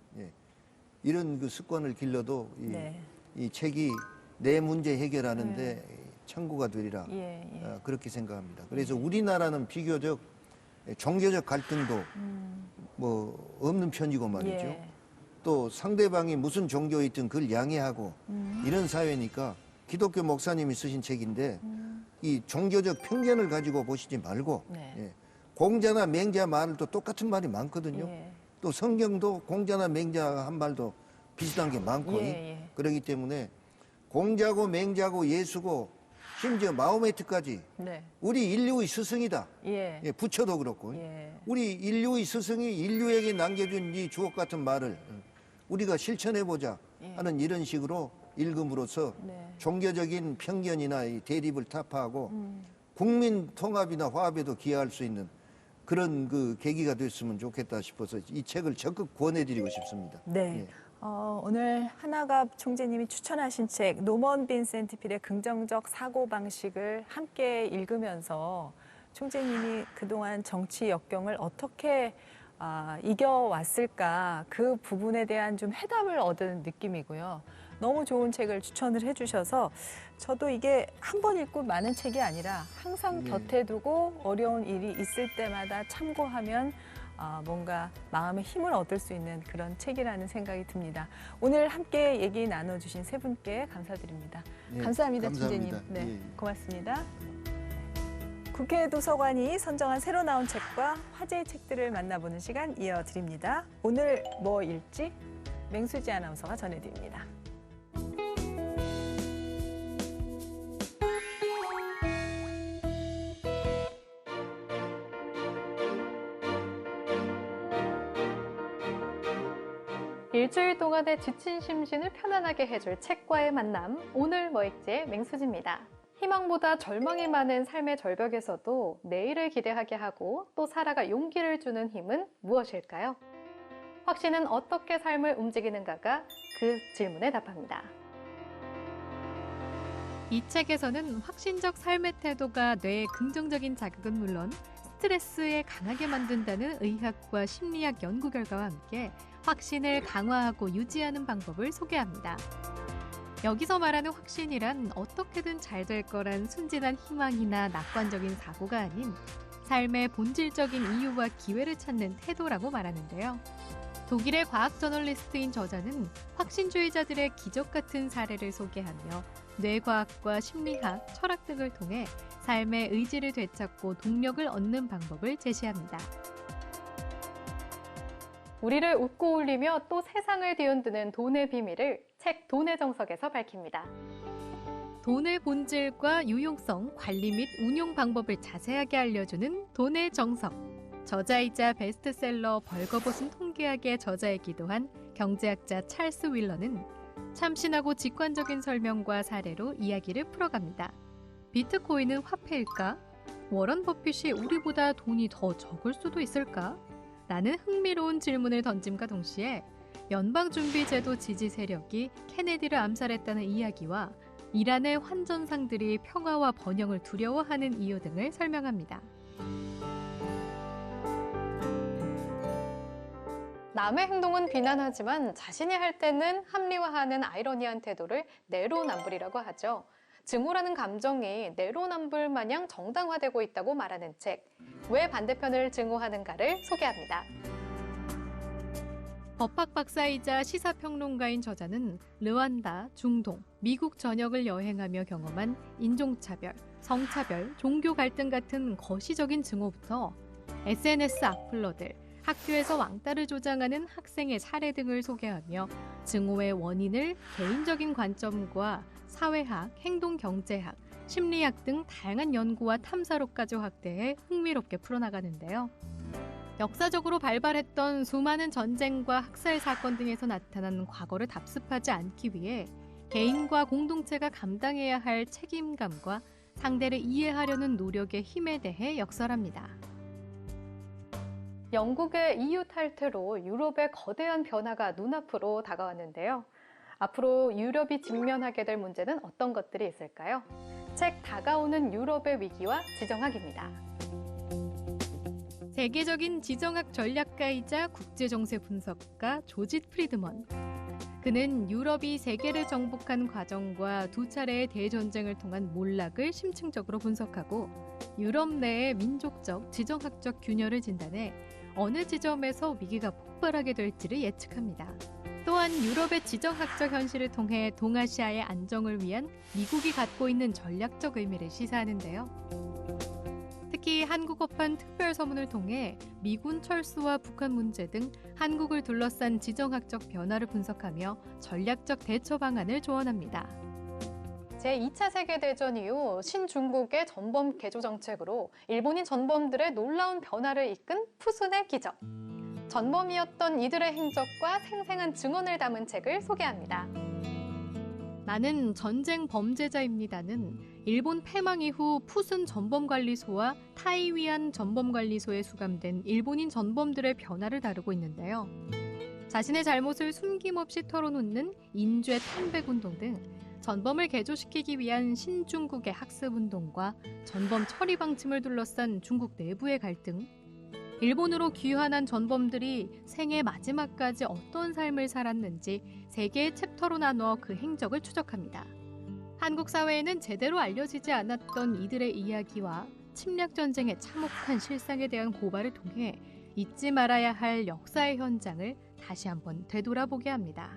이런 그 습관을 길러도 네. 이 책이 내 문제 해결하는데 창구가 되리라 예, 예. 그렇게 생각합니다. 그래서 우리나라는 비교적 종교적 갈등도 뭐 없는 편이고 말이죠. 예. 또 상대방이 무슨 종교이든 그걸 양해하고 이런 사회니까 기독교 목사님이 쓰신 책인데 이 종교적 편견을 가지고 보시지 말고 네. 예. 공자나 맹자 말도 똑같은 말이 많거든요. 예. 또 성경도 공자나 맹자 한 말도 비슷한 게 많고 예, 예. 그렇기 때문에 공자고 맹자고 예수고 심지어 마호메트까지 네. 우리 인류의 스승이다. 예. 예, 부처도 그렇고 예. 우리 인류의 스승이 인류에게 남겨준 이 주옥 같은 말을 우리가 실천해보자 하는 이런 식으로 읽음으로써 네. 종교적인 편견이나 이 대립을 타파하고 국민 통합이나 화합에도 기여할 수 있는 그런 그 계기가 됐으면 좋겠다 싶어서 이 책을 적극 권해드리고 싶습니다. 네. 예. 오늘 하나갑 총재님이 추천하신 책 노먼 빈센트 필의 긍정적 사고방식을 함께 읽으면서 총재님이 그동안 정치 역경을 어떻게 이겨왔을까 그 부분에 대한 좀 해답을 얻은 느낌이고요. 너무 좋은 책을 추천을 해주셔서 저도 이게 한 번 읽고 많은 책이 아니라 항상 곁에 두고 어려운 일이 있을 때마다 참고하면 뭔가 마음의 힘을 얻을 수 있는 그런 책이라는 생각이 듭니다. 오늘 함께 얘기 나눠주신 세 분께 감사드립니다. 예, 감사합니다, 감사합니다. 총재님. 네, 예. 고맙습니다. 국회 도서관이 선정한 새로 나온 책과 화제의 책들을 만나보는 시간 이어드립니다. 오늘 뭐 읽지? 맹수지 아나운서가 전해드립니다. 일주일 동안의 지친 심신을 편안하게 해줄 책과의 만남, 오늘 뭐 읽지의 맹수지입니다. 희망보다 절망이 많은 삶의 절벽에서도 내일을 기대하게 하고 또 살아갈 용기를 주는 힘은 무엇일까요? 확신은 어떻게 삶을 움직이는가가 그 질문에 답합니다. 이 책에서는 확신적 삶의 태도가 뇌의 긍정적인 자극은 물론 스트레스에 강하게 만든다는 의학과 심리학 연구 결과와 함께 확신을 강화하고 유지하는 방법을 소개합니다. 여기서 말하는 확신이란 어떻게든 잘 될 거란 순진한 희망이나 낙관적인 사고가 아닌 삶의 본질적인 이유와 기회를 찾는 태도라고 말하는데요. 독일의 과학 저널리스트인 저자는 확신주의자들의 기적 같은 사례를 소개하며 뇌과학과 심리학, 철학 등을 통해 삶의 의지를 되찾고 동력을 얻는 방법을 제시합니다. 우리를 웃고 울리며 또 세상을 뒤흔드는 돈의 비밀을 책 돈의 정석에서 밝힙니다. 돈의 본질과 유용성, 관리 및 운용 방법을 자세하게 알려주는 돈의 정석. 저자이자 베스트셀러 벌거벗은 통계학의 저자이기도 한 경제학자 찰스 윌러는 참신하고 직관적인 설명과 사례로 이야기를 풀어갑니다. 비트코인은 화폐일까? 워런 버핏이 우리보다 돈이 더 적을 수도 있을까? 라는 흥미로운 질문을 던짐과 동시에 연방준비제도 지지 세력이 케네디를 암살했다는 이야기와 이란의 환전상들이 평화와 번영을 두려워하는 이유 등을 설명합니다. 남의 행동은 비난하지만 자신이 할 때는 합리화하는 아이러니한 태도를 내로남불이라고 하죠. 증오라는 감정이 내로남불 마냥 정당화되고 있다고 말하는 책, 왜 반대편을 증오하는가를 소개합니다. 법학 박사이자 시사평론가인 저자는 르완다, 중동, 미국 전역을 여행하며 경험한 인종차별, 성차별, 종교 갈등 같은 거시적인 증오부터 SNS 악플러들, 학교에서 왕따를 조장하는 학생의 사례 등을 소개하며 증오의 원인을 개인적인 관점과 사회학, 행동경제학, 심리학 등 다양한 연구와 탐사로까지 확대해 흥미롭게 풀어나가는데요. 역사적으로 발발했던 수많은 전쟁과 학살 사건 등에서 나타난 과거를 답습하지 않기 위해 개인과 공동체가 감당해야 할 책임감과 상대를 이해하려는 노력의 힘에 대해 역설합니다. 영국의 EU 탈퇴로 유럽의 거대한 변화가 눈앞으로 다가왔는데요. 앞으로 유럽이 직면하게 될 문제는 어떤 것들이 있을까요? 책 다가오는 유럽의 위기와 지정학입니다. 세계적인 지정학 전략가이자 국제정세 분석가 조짓 프리드먼, 그는 유럽이 세계를 정복한 과정과 두 차례의 대전쟁을 통한 몰락을 심층적으로 분석하고 유럽 내의 민족적, 지정학적 균열을 진단해 어느 지점에서 위기가 폭발하게 될지를 예측합니다. 또한 유럽의 지정학적 현실을 통해 동아시아의 안정을 위한 미국이 갖고 있는 전략적 의미를 시사하는데요. 특히 한국어판 특별서문을 통해 미군 철수와 북한 문제 등 한국을 둘러싼 지정학적 변화를 분석하며 전략적 대처 방안을 조언합니다. 제2차 세계대전 이후 신중국의 전범 개조 정책으로 일본인 전범들의 놀라운 변화를 이끈 푸순의 기적. 전범이었던 이들의 행적과 생생한 증언을 담은 책을 소개합니다. 나는 전쟁 범죄자입니다는 일본 패망 이후 푸순 전범관리소와 타이위안 전범관리소에 수감된 일본인 전범들의 변화를 다루고 있는데요. 자신의 잘못을 숨김없이 털어놓는 인죄 탐백운동 등 전범을 개조시키기 위한 신중국의 학습운동과 전범 처리 방침을 둘러싼 중국 내부의 갈등, 일본으로 귀환한 전범들이 생애 마지막까지 어떤 삶을 살았는지 3개의 챕터로 나눠 그 행적을 추적합니다. 한국 사회에는 제대로 알려지지 않았던 이들의 이야기와 침략 전쟁의 참혹한 실상에 대한 고발을 통해 잊지 말아야 할 역사의 현장을 다시 한번 되돌아보게 합니다.